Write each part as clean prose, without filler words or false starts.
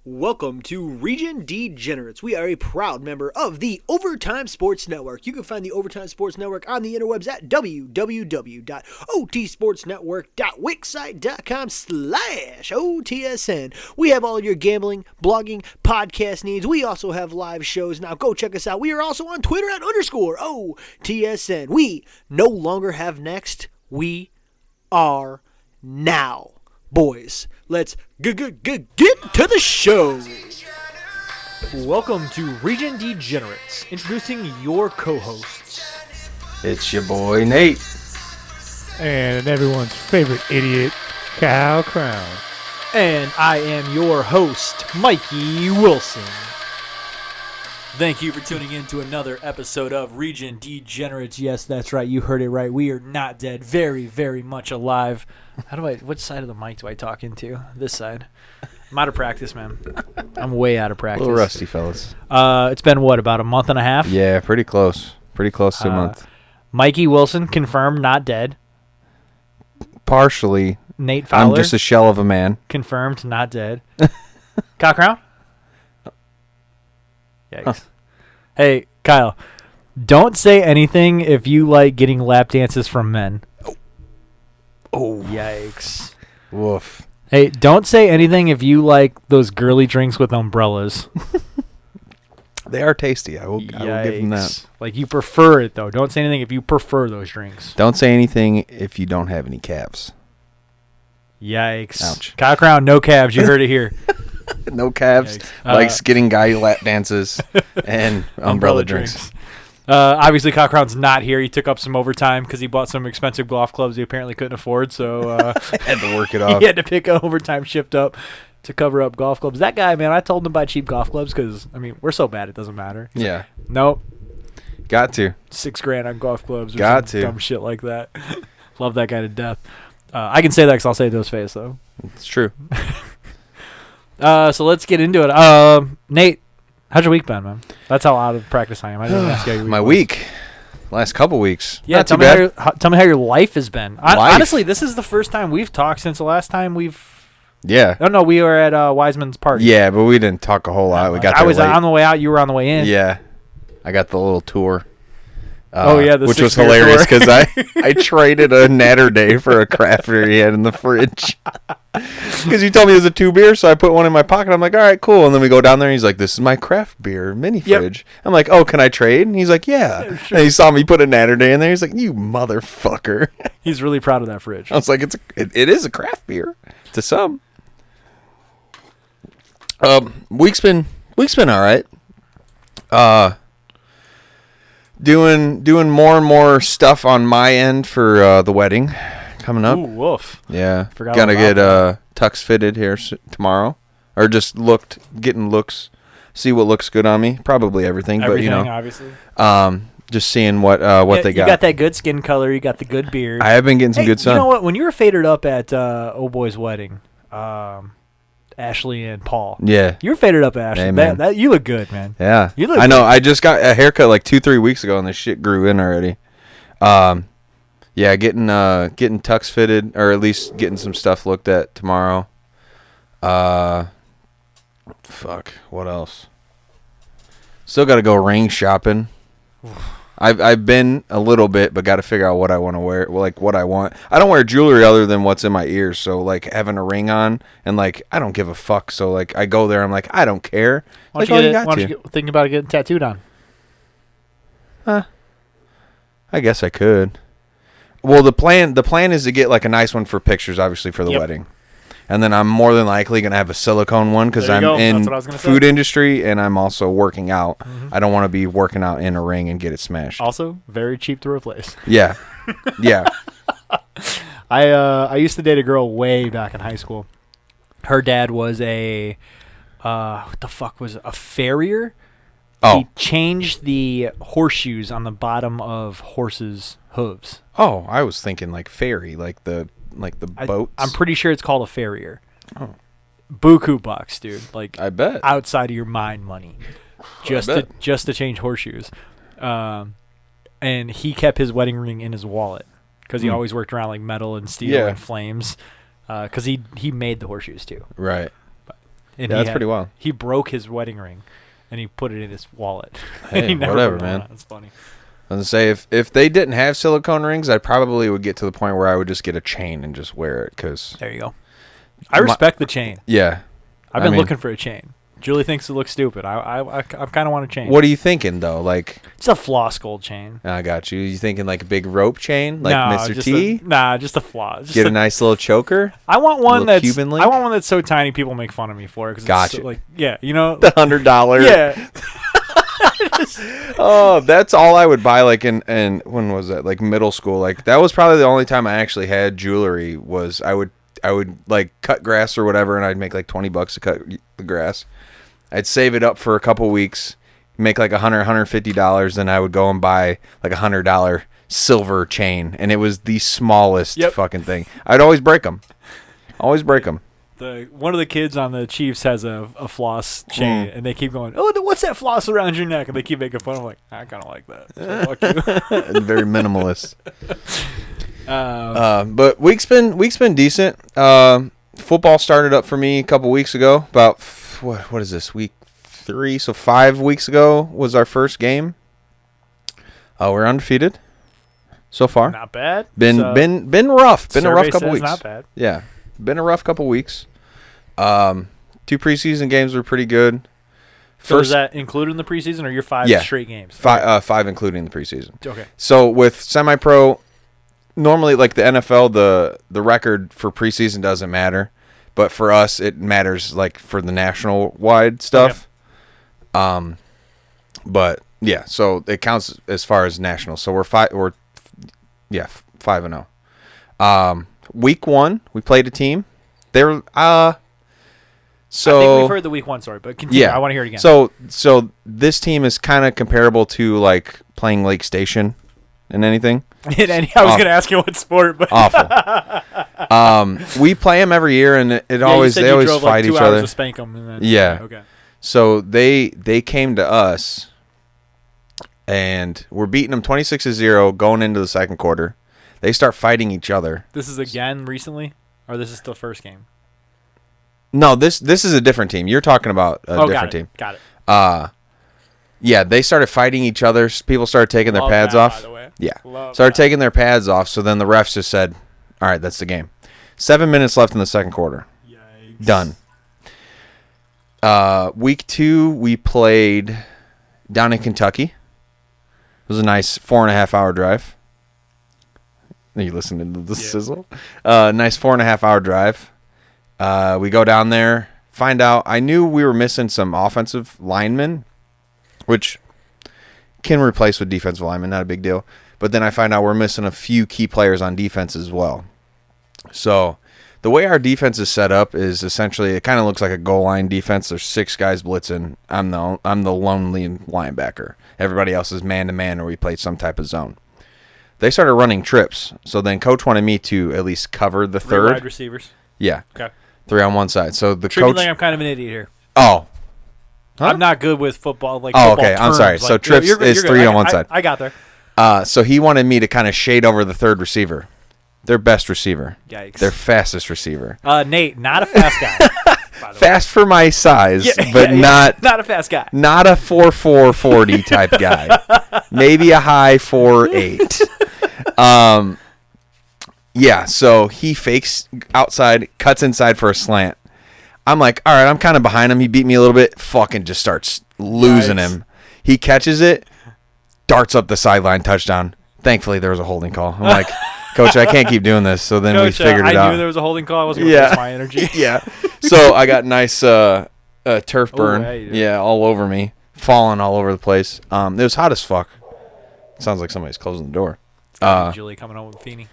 Welcome to Region Degenerates. We are a proud member of the Overtime Sports Network. You can find the Overtime Sports Network on the interwebs at www.otsportsnetwork.wixsite.com/OTSN. We have all your gambling, blogging, podcast needs. We also have live shows. Now go check us out. We are also on Twitter at _OTSN. We no longer have next. We are now. Boys, let's get to the show. Welcome to Region Degenerates, introducing your co-hosts. It's your boy Nate. And everyone's favorite idiot, Kyle Krown. And I am your host, Mikey Wilson. Thank you for tuning in to another episode of Region Degenerates. Yes, that's right. You heard it right. We are not dead. Very, very much alive. Which side of the mic do I talk into? This side. I'm out of practice, man. I'm way out of practice. A little rusty, fellas. It's been, about a month and a half? Yeah, pretty close. Pretty close to a month. Mikey Wilson, confirmed, not dead. Partially. Nate Fowler. I'm just a shell of a man. Confirmed, not dead. Kyle Krown? Yikes. Huh. Hey, Kyle, don't say anything if you like getting lap dances from men. Oh. Yikes. Woof. Hey, don't say anything if you like those girly drinks with umbrellas. They are tasty. I will give them that. Like, you prefer it, though. Don't say anything if you prefer those drinks. Don't say anything if you don't have any calves. Yikes. Ouch. Kyle Krown, no calves. You heard it here. No calves. Likes getting guy lap dances and umbrella drinks. Obviously, Kyle Krown's not here. He took up some overtime because he bought some expensive golf clubs he apparently couldn't afford. So had to work it off. He had to pick an overtime shift up to cover up golf clubs. That guy, man, I told him to buy cheap golf clubs because, we're so bad it doesn't matter. Yeah. Like, nope. Got to. $6,000 on golf clubs or Got some to. dumb shit like that. Love that guy to death. I can say that because I'll say it to his face, though. It's true. So let's get into it. Nate, how's your week been, man? That's how out of practice I am. I didn't ask you how your week My was. week. Last couple weeks. Yeah, Not tell too me bad. tell me how your life has been. Life? Honestly, this is the first time we've talked since the last time we've. Yeah. Oh no, we were at Wiseman's party. Yeah, but we didn't talk a whole lot. We got there I was late. on the way out. You were on the way in. Yeah. I got the little tour. Which was hilarious because I traded a Natter Day for a craft beer he had in the fridge. Because he told me it was a 2-beer, so I put one in my pocket. I'm like, all right, cool. And then we go down there, and he's like, this is my craft beer mini fridge. I'm like, oh, can I trade? And he's like, yeah. Sure. And he saw me put a Natter Day in there. He's like, you motherfucker. He's really proud of that fridge. I was like, it is a craft beer to some. Week's been all right. Doing more and more stuff on my end for the wedding coming up. Ooh, woof. Yeah, Forgot gotta about get that. tux fitted here tomorrow, or just getting looks, see what looks good on me. Probably everything, but obviously. Just seeing what they got. You got that good skin color. You got the good beard. I have been getting some good sun. You know what? When you were faded up at old boy's wedding, Ashley and Paul. Yeah. You were faded up, Ashley. Hey, man. That you look good, man. Yeah. You look I know. good. I just got a haircut like 2-3 weeks ago, and this shit grew in already. Yeah, getting tux fitted, or at least getting some stuff looked at tomorrow. Fuck. What else? Still got to go ring shopping. I've been a little bit, but got to figure out what I want to wear, like what I want. I don't wear jewelry other than what's in my ears, so like having a ring on, and like I don't give a fuck. So like I go there, I'm like I don't care. Why Like, don't you thinking about getting tattooed on? I guess I could. Well, the plan is to get like a nice one for pictures, obviously for the wedding, and then I'm more than likely gonna have a silicone one because I'm in food industry and I'm also working out. Mm-hmm. I don't want to be working out in a ring and get it smashed. Also, very cheap to replace. Yeah, yeah. I used to date a girl way back in high school. Her dad was a what the fuck was it? A farrier? Oh. He changed the horseshoes on the bottom of horses' hooves. Oh, I was thinking like ferry, like the boats. I'm pretty sure it's called a farrier. Oh. Buku bucks, dude. Like I bet. outside of your mind money. Just to change horseshoes. And he kept his wedding ring in his wallet because he always worked around like metal and steel and flames. Because he made the horseshoes too. Right. And Yeah, that's pretty wild. He broke his wedding ring, and he put it in his wallet. Hey, He never whatever, put it on. man. That's funny. I was gonna say if they didn't have silicone rings, I probably would get to the point where I would just get a chain and just wear it. Cause There you go. I respect the chain. yeah, I've been looking for a chain. Julie thinks it looks stupid. I kind of want a chain. What are you thinking though? Like, It's a floss gold chain. I got you. You thinking like a big rope chain, like No, Mr. just T? just a floss. Just Get a nice little choker. I want one little that's Cuban link? I want one that's so tiny people make fun of me for it. Cause Gotcha. It's so, like, yeah, you know. The $100. Yeah. Oh, that's all I would buy. Like in when was that? Like middle school. Like that was probably the only time I actually had jewelry. Was I would like cut grass or whatever, and I'd make like $20 to cut the grass. I'd save it up for a couple weeks, make like $150, then I would go and buy like $100 silver chain, and it was the smallest fucking thing. I'd always break them. Always break them. One of the kids on the Chiefs has a floss chain, and they keep going, "Oh, what's that floss around your neck?" And they keep making fun. I'm like, I kind of like that. So fuck you. Very minimalist. But week's been decent. Football started up for me a couple weeks ago. About what is this, week 3? So 5 weeks ago was our first game. We're undefeated so far. Not bad. Been rough. Been a rough couple weeks. Not bad. Yeah, been a rough couple weeks. 2 preseason games were pretty good. So is that included in the preseason, or your 5 straight games? 5 including the preseason. Okay. So with semi-pro, normally like the NFL, the record for preseason doesn't matter, but for us it matters like for the national wide stuff. Okay. But yeah, so it counts as far as national. So we're 5-0. Week 1 we played a team. They're so I think we've heard the week 1 story, but continue. Yeah, I want to hear it again. So this team is kind of comparable to like playing Lake Station and anything. I was going to ask you what sport, but awful. We play them every year, and they always drove fight like 2 each hours other. to spank them. And then, Yeah. Okay. So they came to us, and we're beating them 26-0 going into the second quarter. They start fighting each other. This is again recently, or this is the first game? No, this is a different team. You're talking about a different team. Got it. Yeah, they started fighting each other. People started taking their pads that, off. By the way. Yeah, started taking their pads off. So then the refs just said, "All right, that's the game." 7 minutes left in the second quarter. Yikes. Done. Week 2 we played down in Kentucky. It was a nice 4.5-hour drive. Are you listening to the sizzle? Nice 4.5-hour drive. We go down there, find out. I knew we were missing some offensive linemen, which can replace with defensive linemen, not a big deal. But then I find out we're missing a few key players on defense as well. So the way our defense is set up is essentially it kind of looks like a goal line defense. There's 6 guys blitzing. I'm the lonely linebacker. Everybody else is man-to-man, or we played some type of zone. They started running trips, so then coach wanted me to at least cover the third. Wide receivers. Yeah. Okay. 3 on one side. So the Treat me coach. like I'm kind of an idiot here. Oh. Huh? I'm not good with football. Like Oh, football okay. I'm terms. sorry. So Like, trips you're is good. 3 on one side. I got there. So he wanted me to kind of shade over the third receiver, their best receiver, Yikes. their fastest receiver. Nate, not a fast guy. by the way. Fast for my size, but not a fast guy. not a 4.4 40 type guy. Maybe a high 4.8. Yeah. So he fakes outside, cuts inside for a slant. I'm like, all right, I'm kind of behind him. He beat me a little bit. Fucking just starts losing him. He catches it, darts up the sideline, touchdown. Thankfully, there was a holding call. I'm like, Coach, I can't keep doing this. So then we figured it out. I knew there was a holding call. I wasn't going to waste my energy. Yeah. So I got nice turf burn. yeah, you did. Yeah, all over me, falling all over the place. It was hot as fuck. Sounds like somebody's closing the door. Julie coming home with Feeney.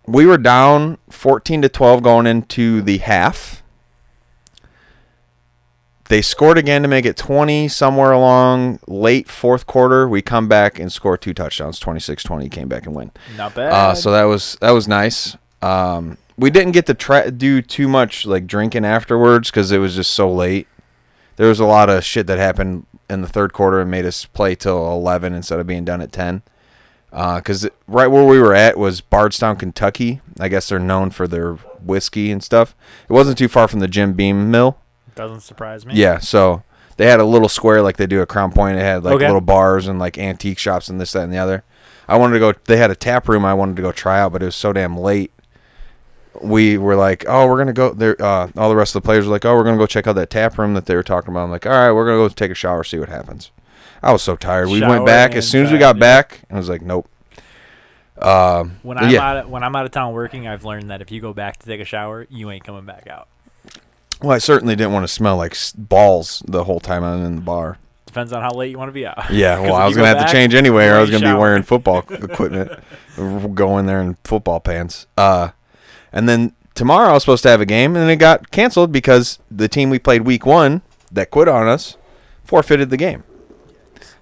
We were down 14-12 going into the half. They scored again to make it 20 somewhere along late fourth quarter. We come back and score 2 touchdowns, 26-20, came back and win. Not bad. So that was nice. We didn't get to do too much like drinking afterwards because it was just so late. There was a lot of shit that happened in the third quarter and made us play till 11 instead of being done at 10. Because right where we were at was Bardstown, Kentucky. I guess they're known for their whiskey and stuff. It wasn't too far from the Jim Beam mill. Doesn't surprise me. Yeah, so they had a little square like they do at Crown Point. It had like Okay. little bars and like antique shops and this, that, and the other. I wanted to go. They had a tap room I wanted to go try out, but it was so damn late. We were like, oh, we're going to go there. All the rest of the players were like, oh, we're going to go check out that tap room that they were talking about. I'm like, all right, we're going to go take a shower, see what happens. I was so tired. We went back. As soon as we got back, I was like, nope. When I'm out of town working, I've learned that if you go back to take a shower, you ain't coming back out. Well, I certainly didn't want to smell like balls the whole time I'm in the bar. Depends on how late you want to be out. Yeah, well, I was going to have to change anyway, or I was going to be wearing football equipment, go in there in football pants. And then tomorrow I was supposed to have a game, and it got canceled because the team we played week 1 that quit on us forfeited the game.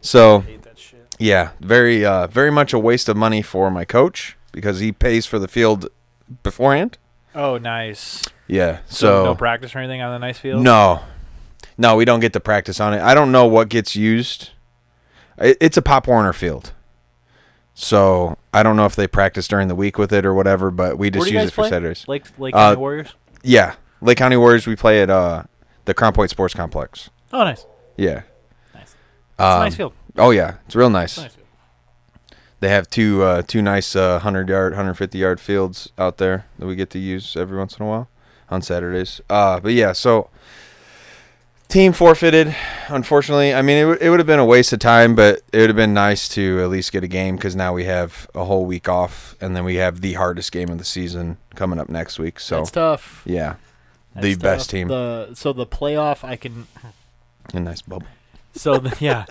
So, I hate that shit. yeah, very much a waste of money for my coach because he pays for the field beforehand. Oh, nice. Yeah, So no practice or anything on the nice field? No, we don't get to practice on it. I don't know what gets used. It's a Pop Warner field. So I don't know if they practice during the week with it or whatever, but we just use it for Saturdays. Lake County Warriors? Yeah. Lake County Warriors, we play at the Crown Point Sports Complex. Oh, nice. Yeah. Nice. It's a nice field. Oh, yeah. It's real nice. It's a nice field. They have two nice 100-yard, 150-yard fields out there that we get to use every once in a while on Saturdays. But, yeah, so team forfeited, unfortunately. I mean, it would have been a waste of time, but it would have been nice to at least get a game because now we have a whole week off, and then we have the hardest game of the season coming up next week. So That's tough. yeah, That's the tough. best team. So the playoff, I can. A nice bubble. So yeah,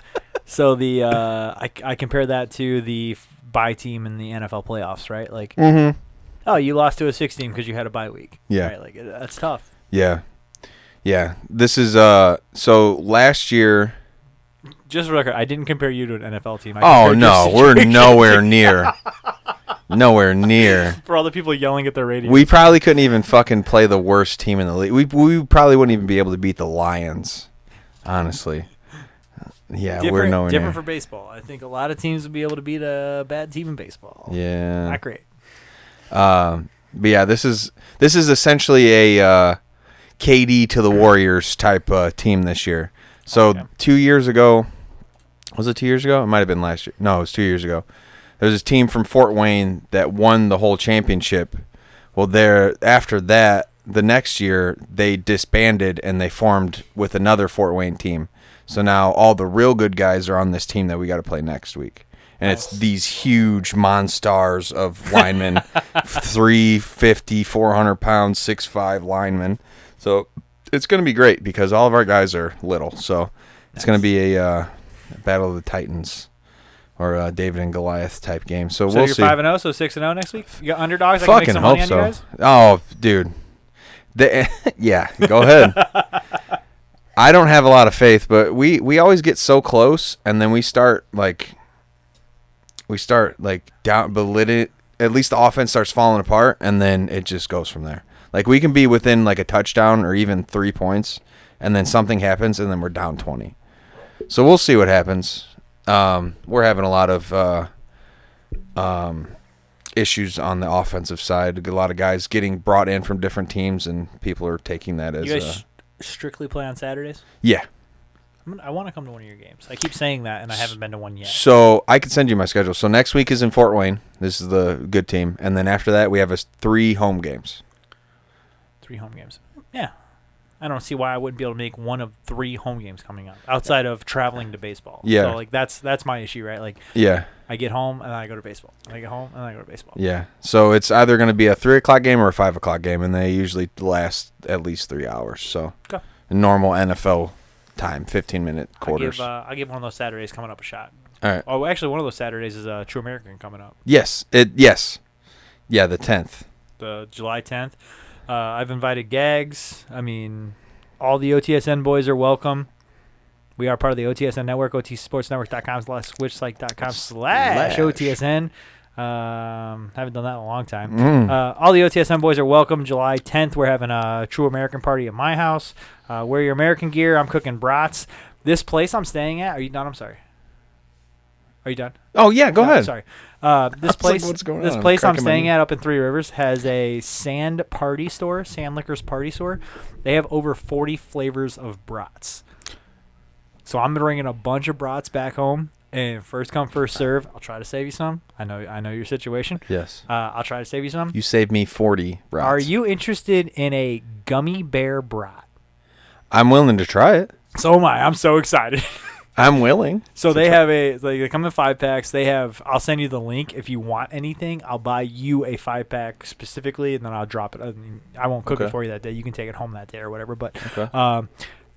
so I compare that to the bye team in the NFL playoffs, right? Like, Mm-hmm. oh, you lost to a 6 team because you had a bye week. Yeah. Right? Like that's tough. Yeah. Yeah. This is so last year. Just for the record, I didn't compare you to an NFL team. Oh no, we're nowhere near. Nowhere near. For all the people yelling at their radio. We probably couldn't even fucking play the worst team in the league. We probably wouldn't even be able to beat the Lions. Honestly. Yeah, we're nowhere different near. for baseball. I think a lot of teams would be able to beat a bad team in baseball. Yeah. Not great. But yeah, this is essentially a KD to the Warriors type team this year. So Okay. 2 years ago, was it 2 years ago? It might have been last year. No, it was 2 years ago. There was this team from Fort Wayne that won the whole championship. Well, after that, the next year they disbanded and they formed with another Fort Wayne team. So now all the real good guys are on this team that we got to play next week. And it's these huge monsters of linemen, 350, 400 pounds, 6'5" linemen. So it's going to be great because all of our guys are little. So it's going to be a battle of the Titans or a David and Goliath type game. So we'll you're see. 5-0, so 6-0 next week. You got underdogs. I Fucking can make some money hope on you so. guys. Oh, dude. Yeah, go ahead. I don't have a lot of faith, but we always get so close, and then we start down, but at least the offense starts falling apart, and then it just goes from there. Like we can be within like a touchdown or even 3 points, and then something happens, and then we're down 20. So we'll see what happens. We're having a lot of issues on the offensive side. A lot of guys getting brought in from different teams, and people are taking that as You guys strictly play on Saturdays? yeah. I want to come to one of your games. I keep saying that, and I haven't been to one yet. So I can send you my schedule. So next week is in Fort Wayne. This is the good team, and then after that we have 3 home games. 3 home games. Yeah. I don't see why I wouldn't be able to make one of 3 home games coming up outside of traveling to baseball. Yeah. So like that's my issue, right? Like Yeah. I get home and then I go to baseball. I get home and then I go to baseball. Yeah. So it's either going to be a 3:00 game or a 5:00 game, and they usually last at least 3 hours. So Okay. normal NFL time, 15-minute quarters. I'll give one of those Saturdays coming up a shot. All right. Oh, actually, one of those Saturdays is True American coming up. Yes. Yes. Yeah, the 10th. The July 10th. I've invited Gags. I mean, all the OTSN boys are welcome. We are part of the OTSN network, otsportsnetwork.com/switchsite.com/OTSN. Haven't done that in a long time. All the OTSN boys are welcome. July 10th, we're having a True American party at my house. Wear your American gear. I'm cooking brats. This place I'm staying at, are you done? I'm sorry. Are you done? Oh yeah, go ahead. Sorry. This like, place, what's going this on? place I'm Cracking my staying knee. at up in Three Rivers has a sand liquors party store. They have over 40 flavors of brats. So I'm bringing a bunch of brats back home, and first come, first serve. I'll try to save you some. I know your situation. Yes. I'll try to save you some. You saved me 40 brats. Are you interested in a gummy bear brat? I'm willing to try it. So am I. I'm so excited. I'm willing. So they have they come in 5-packs. I'll send you the link if you want anything. I'll buy you a 5-pack specifically, and then I'll drop it. I won't cook it for you that day. You can take it home that day or whatever. But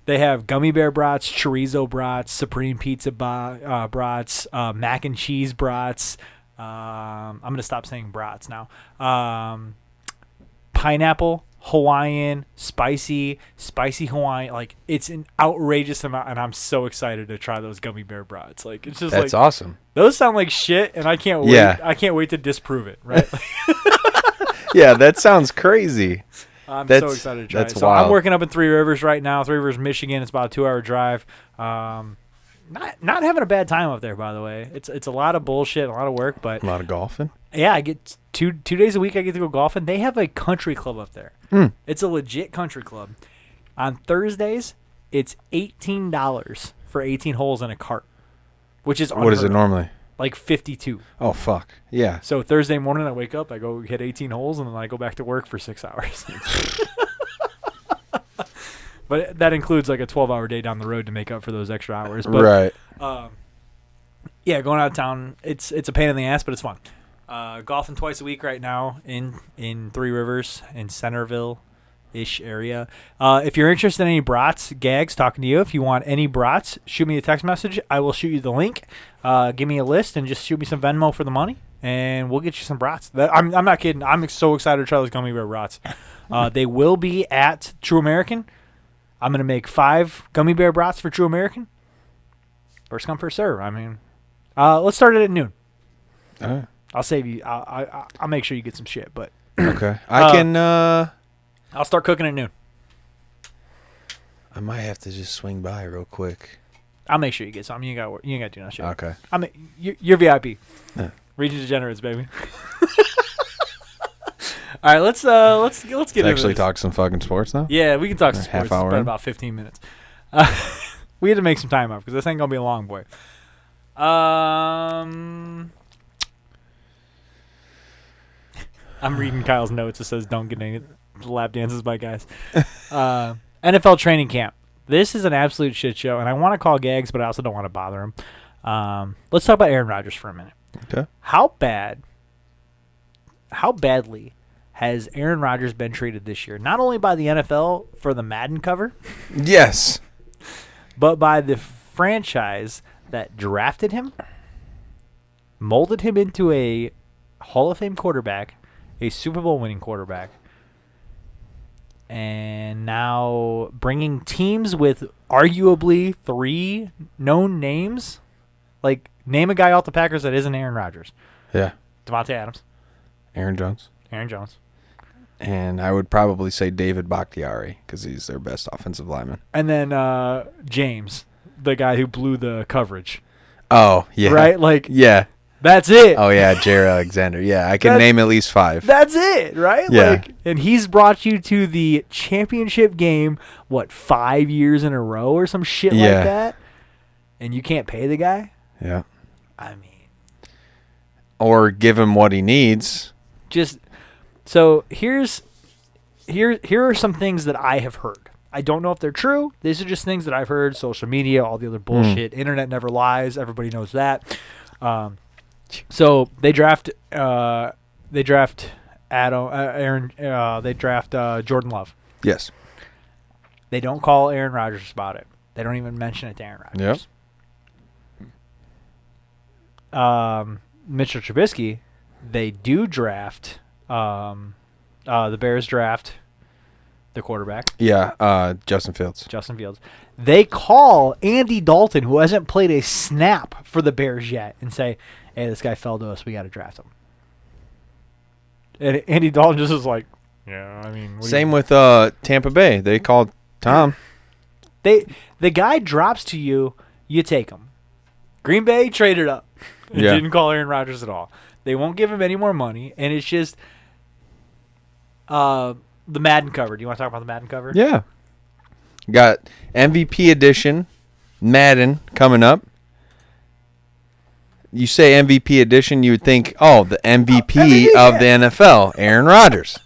they have gummy bear brats, chorizo brats, supreme pizza brats, mac and cheese brats. I'm gonna stop saying brats now. Pineapple, Hawaiian, spicy Hawaiian. Like, it's an outrageous amount, and I'm so excited to try those gummy bear brats. Like, it's just That's like awesome. those sound like shit, and I can't wait. Yeah. I can't wait to disprove it. Right? Yeah, that sounds crazy. I'm so excited to try it. That's So wild. I'm working up in Three Rivers right now. Three Rivers, Michigan. It's about a 2-hour drive. Not having a bad time up there, by the way. It's a lot of bullshit, a lot of work, but A lot of golfing. yeah, I get two days a week. I get to go golfing. They have a country club up there. It's a legit country club. On Thursdays, it's $18 for 18 holes in a cart, which is What is it unheard of. normally? Like 52. Oh, fuck. Yeah. So Thursday morning, I wake up, I go hit 18 holes, and then I go back to work for 6 hours. But that includes like a 12-hour day down the road to make up for those extra hours. But, Right. yeah, going out of town, it's a pain in the ass, but it's fun. Golfing twice a week right now in Three Rivers, in Centerville-ish area. If you're interested in any brats, Gags, talking to you. If you want any brats, shoot me a text message. I will shoot you the link. Give me a list and just shoot me some Venmo for the money, and we'll get you some brats. I'm not kidding. I'm so excited to try those gummy bear brats. They will be at True American. I'm going to make 5 gummy bear brats for True American. First come, first serve. I mean, let's start it at noon. All right. I'll save you. I'll make sure you get some shit, but Okay. I can. I'll start cooking at noon. I might have to just swing by real quick. I'll make sure you get some. You ain't got to do no shit. Okay. You're VIP. Yeah. Region Degenerates, baby. All right, let's get into Actually this. talk some fucking sports now. Yeah, we can talk some Half sports. hour It's been in. about 15 minutes. We had to make some time up because this ain't gonna be a long boy. I'm reading Kyle's notes. It says, "Don't get any lap dances by guys." NFL training camp. This is an absolute shit show, and I want to call Gags, but I also don't want to bother him. Let's talk about Aaron Rodgers for a minute. Okay. How badly has Aaron Rodgers been treated this year? Not only by the NFL for the Madden cover, Yes. but by the franchise that drafted him, molded him into a Hall of Fame quarterback, a Super Bowl winning quarterback, and now bringing teams with arguably 3 known names. Like, name a guy off the Packers that isn't Aaron Rodgers. Yeah. Devontae Adams, Aaron Jones. Aaron Jones. And I would probably say David Bakhtiari because he's their best offensive lineman. And then James, the guy who blew the coverage. Oh, yeah. Right? Like, Yeah. that's it. Oh, yeah. Jared Alexander. Yeah. I can name at least 5. That's it, right? Yeah. Like, and he's brought you to the championship game, 5 years in a row or some shit like Yeah. that? And you can't pay the guy? Yeah. I mean, Or give him what he needs. just so here are some things that I have heard. I don't know if they're true. These are just things that I've heard. Social media, all the other bullshit. Internet never lies. Everybody knows that. So they draft Jordan Love. Yes. They don't call Aaron Rodgers about it. They don't even mention it to Aaron Rodgers. Mitchell Trubisky, they do draft. The Bears draft the quarterback, Yeah. Justin Fields. Justin Fields. They call Andy Dalton, who hasn't played a snap for the Bears yet, and say, "Hey, this guy fell to us. We got to draft him." And Andy Dalton just is like, "Yeah, I mean." Same with Tampa Bay. They called Tom. The guy drops to you, you take him. Green Bay traded up. and didn't call Aaron Rodgers at all. They won't give him any more money, and it's just the Madden cover. Do you want to talk about the Madden cover? Yeah. Got MVP edition, Madden coming up. You say MVP edition, you would think, oh, the MVP of the NFL, Aaron Rodgers.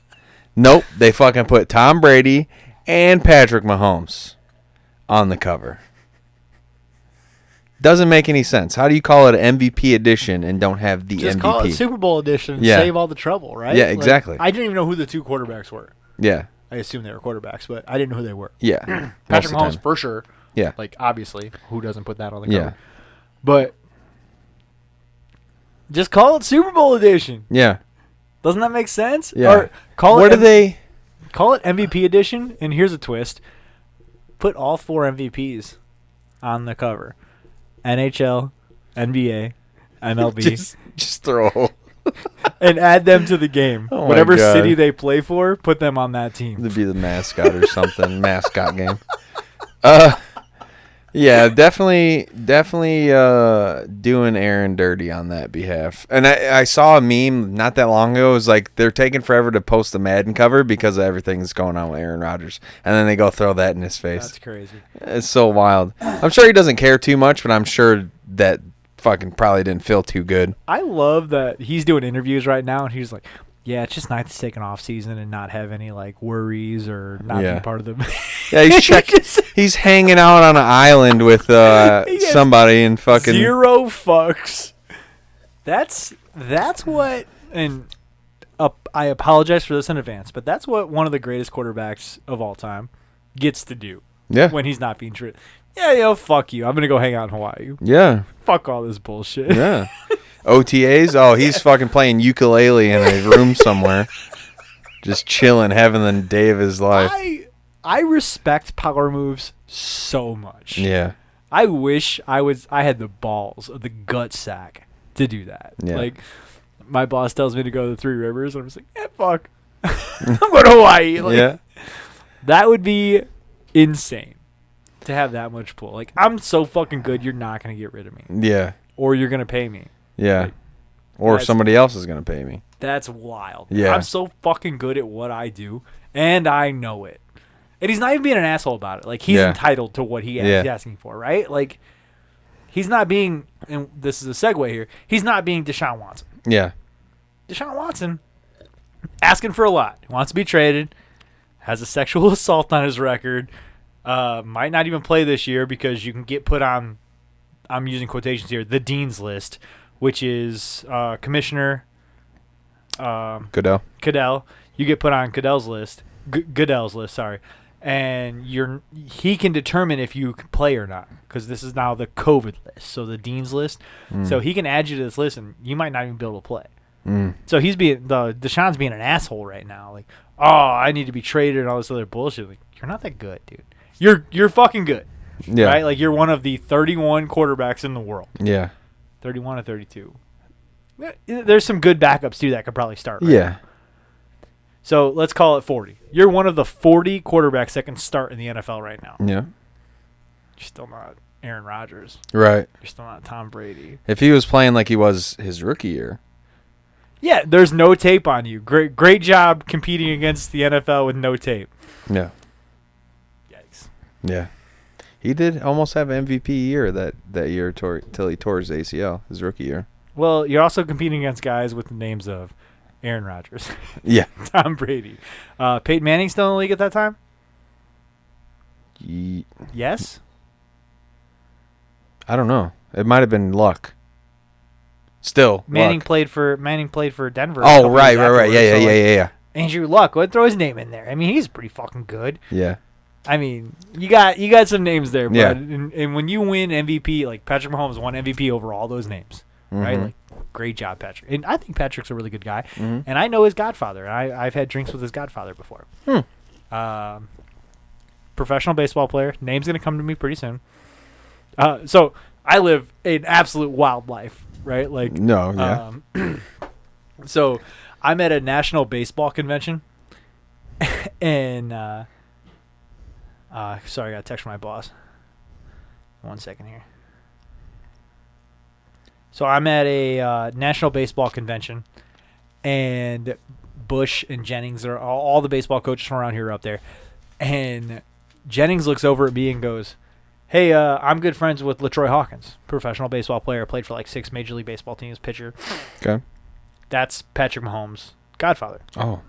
Nope, they fucking put Tom Brady and Patrick Mahomes on the cover. Doesn't make any sense. How do you call it an MVP edition and don't have the Just MVP? call it Super Bowl edition and Yeah. save all the trouble, right? Yeah, exactly. I didn't even know who the two quarterbacks were. Yeah, I assumed they were quarterbacks, but I didn't know who they were. yeah. Patrick Most of the Mahomes time. for sure. Yeah, Like, obviously, who doesn't put that on the cover? yeah, But just call it Super Bowl edition. yeah, Doesn't that make sense? yeah. Or call What it do they? Call it MVP edition, and here's a twist. Put all 4 MVPs on the cover. NHL, NBA, MLB. Just throw a hole. And add them to the game. Oh my Whatever God. city they play for, put them on that team. To be the mascot or something. Mascot game. Yeah, definitely doing Aaron dirty on that behalf. And I saw a meme not that long ago. It was like they're taking forever to post the Madden cover because of everything that's going on with Aaron Rodgers. And then they go throw that in his face. That's crazy. It's so wild. I'm sure he doesn't care too much, but I'm sure that fucking probably didn't feel too good. I love that he's doing interviews right now, and he's like, yeah, it's just nice to take an off season and not have any like worries or not Yeah. be part of the. Yeah, he's hanging out on an island with somebody and fucking 0 fucks. That's what, and I apologize for this in advance, but that's what one of the greatest quarterbacks of all time gets to do. Yeah. When he's not being treated. Yeah, yo, fuck you. I'm gonna go hang out in Hawaii. Yeah. Fuck all this bullshit. Yeah. OTAs? Oh, he's fucking playing ukulele in a room somewhere. Just chilling, having the day of his life. I respect power moves so much. Yeah. I wish I had the balls of the gut sack to do that. Yeah. Like, my boss tells me to go to the Three Rivers, and I'm just like, yeah, fuck. I'm going to Hawaii. Like, Yeah. That would be insane to have that much pull. Like, I'm so fucking good, you're not going to get rid of me. Yeah. Or you're going to pay me. Yeah. Like, Or that's- somebody else is going to pay me. That's wild. Yeah. I'm so fucking good at what I do, and I know it. And he's not even being an asshole about it. Like, he's Yeah. entitled to what he's Yeah. asking for, right? Like, he's not being, and this is a segue here, he's not being Deshaun Watson. Yeah. Deshaun Watson, asking for a lot. He wants to be traded, has a sexual assault on his record, might not even play this year because you can get put on, I'm using quotations here, the Dean's List, which is Commissioner Goodell. Goodell. You get put on Goodell's list, Goodell's list, sorry, and he can determine if you can play or not because this is now the COVID list, so the Dean's List. So he can add you to this list, and you might not even be able to play. So Deshaun's being an asshole right now. Like, oh, I need to be traded and all this other bullshit. Like, you're not that good, dude. You're fucking good, Yeah. right? Like, you're one of the 31 quarterbacks in the world. Yeah. 31 or 32. There's some good backups too that could probably start. Right Yeah. now. So let's call it 40. You're one of the 40 quarterbacks that can start in the NFL right now. Yeah. You're still not Aaron Rodgers. Right. You're still not Tom Brady. If he was playing like he was his rookie year. Yeah, there's no tape on you. Great job competing against the NFL with no tape. Yeah. Yikes. Yeah. He did almost have MVP year that year till he tore his ACL, his rookie year. Well, you're also competing against guys with the names of Aaron Rodgers, Yeah. Tom Brady. Peyton Manning still in the league at that time? Yes? I don't know. It might have been Luck. Still, Manning Luck. played for Denver. a Oh, couple right. years afterwards, Yeah, so, like, yeah. Andrew Luck, would throw his name in there. I mean, he's pretty fucking good. Yeah. I mean, you got some names there, bud. Yeah. And when you win MVP, like Patrick Mahomes won MVP over all those names, right? Mhm. Like, great job, Patrick. And I think Patrick's a really good guy. Mhm. And I know his godfather. I've had drinks with his godfather before. Professional baseball player. Name's gonna come to me pretty soon. So I live an absolute wild life, right? Like, No, yeah. So I'm at a national baseball convention, and sorry, I got a text from my boss. 1 second here. So I'm at a national baseball convention, and Bush and Jennings are all the baseball coaches from around here are up there, and Jennings looks over at me and goes, "Hey, I'm good friends with LaTroy Hawkins, professional baseball player, played for like 6 Major League Baseball teams, pitcher." Okay. That's Patrick Mahomes' godfather. Oh.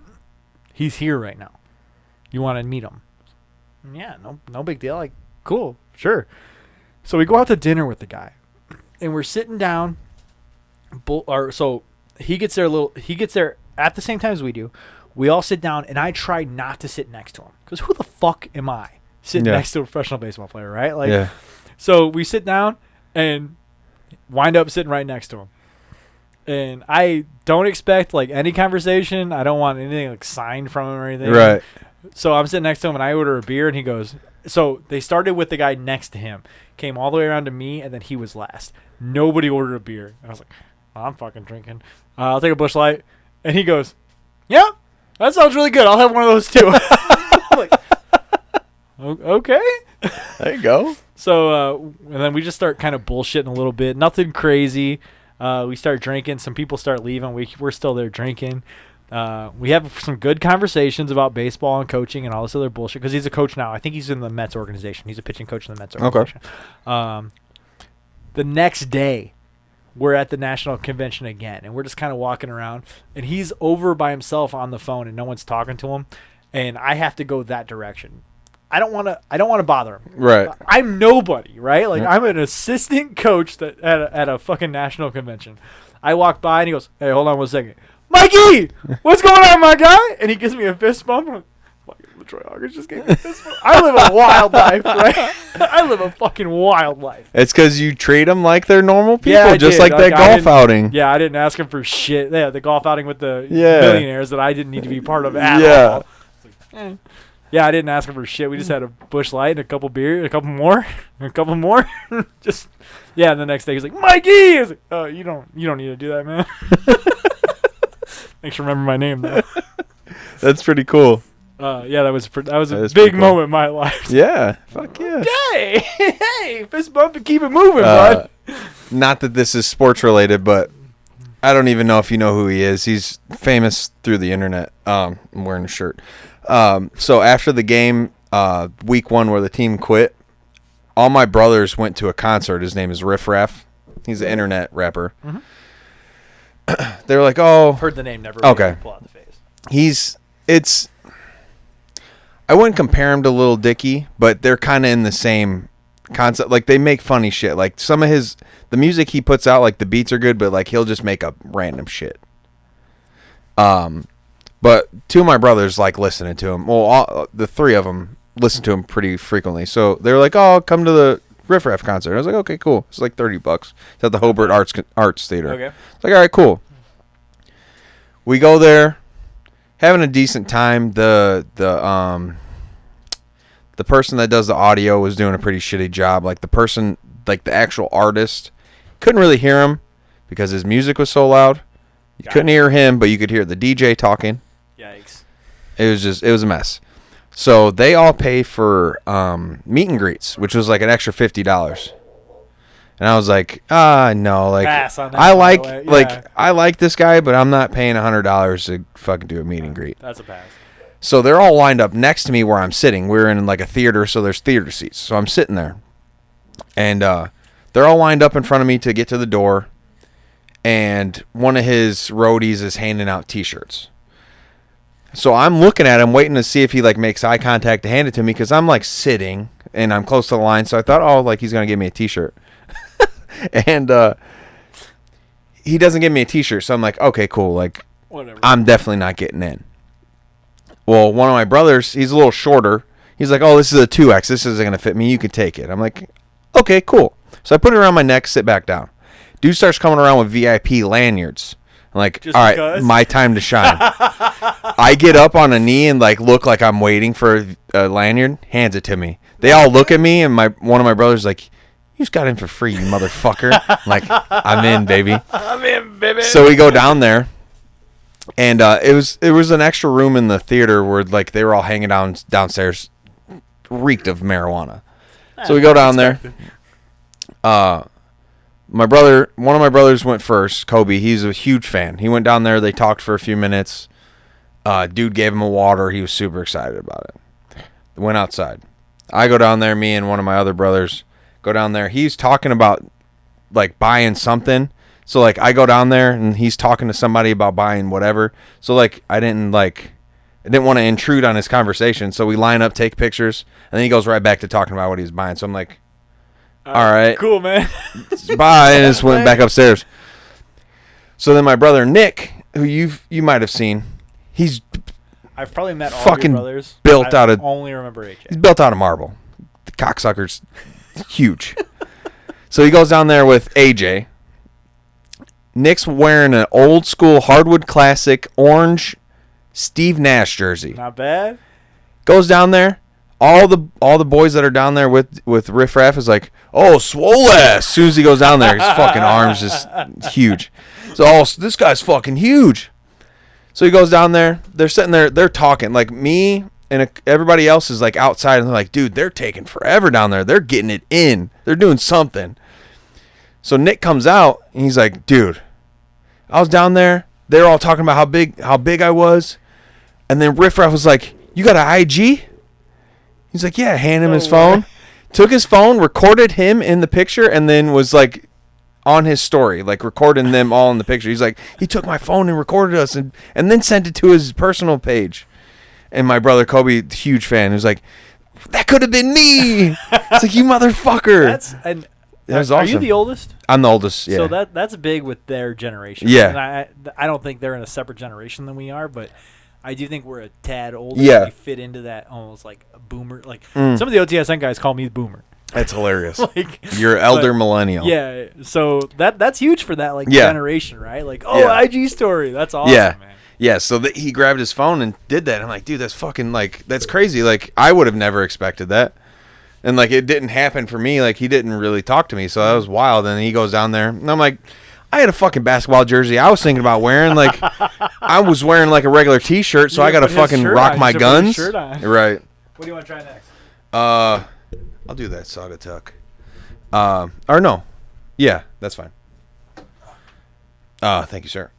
He's here right now. You want to meet him? Yeah, no big deal. Like, cool, sure. So we go out to dinner with the guy, and we're sitting down. So he gets there at the same time as we do. We all sit down, and I try not to sit next to him because who the fuck am I sitting next to a professional baseball player, right? Like, Yeah. So we sit down and wind up sitting right next to him. And I don't expect like any conversation. I don't want anything like signed from him or anything. Right. So I'm sitting next to him and I order a beer and he goes, so they started with the guy next to him, came all the way around to me, and then he was last. Nobody ordered a beer. And I was like, well, I'm fucking drinking. I'll take a Busch Light. And he goes, yeah, that sounds really good. I'll have one of those too. I'm like, okay. There you go. So, and then we just start kind of bullshitting a little bit. Nothing crazy. We start drinking. Some people start leaving. We're still there drinking. We have some good conversations about baseball and coaching and all this other bullshit because he's a coach now. I think he's in the Mets organization. He's a pitching coach in the Mets organization. Okay. The next day, we're at the national convention again, and we're just kind of walking around, and he's over by himself on the phone, and no one's talking to him, and I have to go that direction. I don't want to bother him. Right. I'm nobody, right? Like, I'm an assistant coach at a fucking national convention. I walk by, and he goes, hey, hold on 1 second. Mikey, what's going on, my guy? And he gives me a fist bump. I'm like, fucking LaTroy Hawkins just gave me a fist bump. I live a wild life, right? I live a fucking wild life. It's because you treat them like they're normal people, Yeah, just did. like that golf outing. Yeah, I didn't ask him for shit. Yeah, the golf outing with the millionaires that I didn't need to be part of at all. Like, yeah, I didn't ask him for shit. We just had a Busch Light and a couple beers, a couple more. Just, yeah, and the next day he's like, Mikey! I was like, oh, you don't need to do that, man. Thanks for remembering my name, though. That's pretty cool. Yeah, that was a big moment in my life. Yeah, fuck yeah. Hey, fist bump and keep it moving, bud. Not that this is sports related, but I don't even know if you know who he is. He's famous through the internet. I'm wearing a shirt. So after the game, week 1 where the team quit, all my brothers went to a concert. His name is Riff Raff. He's an internet rapper. Mm-hmm. They were like, "Oh, heard the name, never." Okay, pull out the face. I wouldn't compare him to Lil Dicky, but they're kind of in the same concept. Like, they make funny shit. Like, some of the music he puts out, like, the beats are good, but like he'll just make up random shit. But 2 of my brothers like listening to him. Well, the 3 of them listen to him pretty frequently. So they were like, "Oh, come to the Riff Raff concert." I was like, "Okay, cool." It's like $30. It's at the Hobart Arts Theater. Okay. It's like, all right, cool. We go there, having a decent time. The person that does the audio was doing a pretty shitty job. Like, the actual artist, couldn't really hear him because his music was so loud. You couldn't hear him, but you could hear the DJ talking. Yikes. It was a mess. So they all pay for meet and greets, which was like an extra $50. And I was like, no, like, pass on that, I like this guy, but I'm not paying $100 to fucking do a meet and greet. That's a pass. So they're all lined up next to me where I'm sitting. We're in like a theater, so there's theater seats. So I'm sitting there, and they're all lined up in front of me to get to the door. And one of his roadies is handing out T-shirts. So I'm looking at him, waiting to see if he like makes eye contact to hand it to me, because I'm like sitting and I'm close to the line. So I thought, oh, like he's gonna give me a T-shirt, and he doesn't give me a T-shirt. So I'm like, okay, cool. Like, whatever. I'm definitely not getting in. Well, one of my brothers, he's a little shorter. He's like, oh, this is a 2X. This isn't gonna fit me. You can take it. I'm like, okay, cool. So I put it around my neck, sit back down. Dude starts coming around with VIP lanyards. I'm like, just all right, because? My time to shine. I get up on a knee and like look like I'm waiting for a lanyard. Hands it to me. They all look at me, and one of my brothers like, you just got in for free, you motherfucker. I'm like, I'm in, baby. I'm in, baby. So we go down there, and it was an extra room in the theater where like they were all hanging downstairs, reeked of marijuana. So we go down there. one of my brothers went first, Kobe. He's a huge fan. He went down there. They talked for a few minutes. Dude gave him a water. He was super excited about it. Went outside. I go down there. Me and one of my other brothers go down there. He's talking about like buying something. So like I go down there and he's talking to somebody about buying whatever. So like I didn't want to intrude on his conversation. So we line up, take pictures, and then he goes right back to talking about what he was buying. So I'm like, all right, cool, man. bye, and just went back upstairs. So then my brother Nick, who you might have seen, I've probably met all fucking your brothers. built out of. Only remember AJ. He's built out of marble. The cocksucker's huge. So he goes down there with AJ. Nick's wearing an old school hardwood classic orange Steve Nash jersey. Not bad. Goes down there. All the boys that are down there with Riff Raff is like, oh, swole ass. As soon as he goes down there, his fucking arms just huge. So, oh, this guy's fucking huge. So he goes down there. They're sitting there. They're talking. Like me and everybody else is like outside. And they're like, dude, they're taking forever down there. They're getting it in. They're doing something. So Nick comes out and he's like, dude, I was down there. They're all talking about how big I was. And then Riff Raff was like, you got an IG? He's like, yeah, hand him his phone. Took his phone, recorded him in the picture, and then was like on his story, like recording them all in the picture. He's like, he took my phone and recorded us and then sent it to his personal page. And my brother Kobe, huge fan, was like, that could have been me. It's like, you motherfucker. That was awesome. Are you the oldest? I'm the oldest, yeah. So that's big with their generation. Yeah. And I don't think they're in a separate generation than we are, but I do think we're a tad older. Yeah. We fit into that almost like a boomer. Like some of the OTSN guys call me boomer. That's hilarious. Like, you're elder millennial. Yeah. So that's huge for that like generation, right? Like, IG story. That's awesome, man. Yeah, so he grabbed his phone and did that. I'm like, dude, that's fucking like, that's crazy. Like, I would have never expected that. And like, it didn't happen for me. Like, he didn't really talk to me. So that was wild. And he goes down there and I'm like, I had a fucking basketball jersey I was thinking about wearing. Like, I was wearing like a regular T-shirt, so I got to fucking rock my guns. Right. What do you want to try next? I'll do that Saga Tuck. Or no. Yeah, that's fine. Thank you, sir.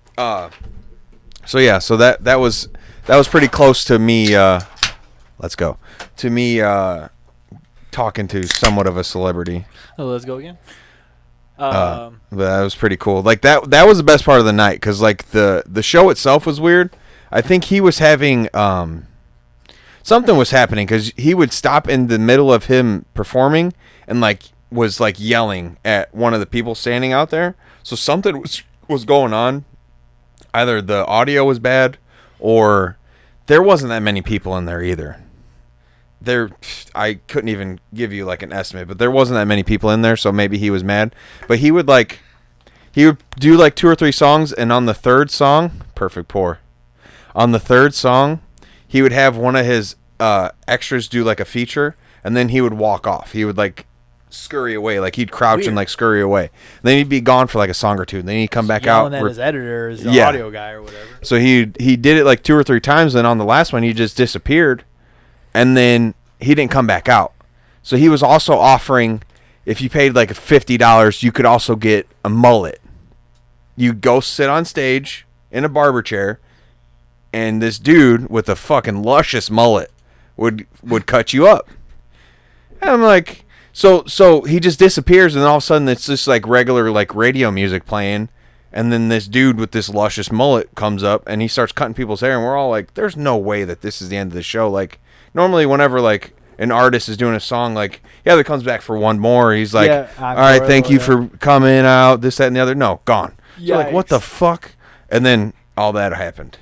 So yeah, so that was pretty close to me. Let's go to me talking to somewhat of a celebrity. Oh, let's go again. But that was pretty cool. Like that was the best part of the night because like the show itself was weird. I think he was having something was happening because he would stop in the middle of him performing and like was like yelling at one of the people standing out there. So something was going on. Either the audio was bad or there wasn't that many people in there either. I couldn't even give you like an estimate, but there wasn't that many people in there, so maybe he was mad. But he would do like 2 or 3 songs, and on the third song, perfect pour. On the third song, he would have one of his extras do like a feature, and then he would walk off. He would like scurry away, like he'd crouch and like scurry away. And then he'd be gone for like a song or two, and then he'd come back out. At his editor, his audio guy, or whatever. So he did it like 2 or 3 times, and on the last one, he just disappeared. And then he didn't come back out. So he was also offering, if you paid like $50, you could also get a mullet. You'd go sit on stage in a barber chair, and this dude with a fucking luscious mullet would cut you up. And I'm like, so he just disappears, and then all of a sudden it's just like regular like radio music playing. And then this dude with this luscious mullet comes up, and he starts cutting people's hair, and we're all like, there's no way that this is the end of the show. Like, normally whenever like an artist is doing a song, like, yeah, that comes back for one more. He's like, all right, thank you for coming out, this, that, and the other. No, gone. So like, what the fuck? And then all that happened.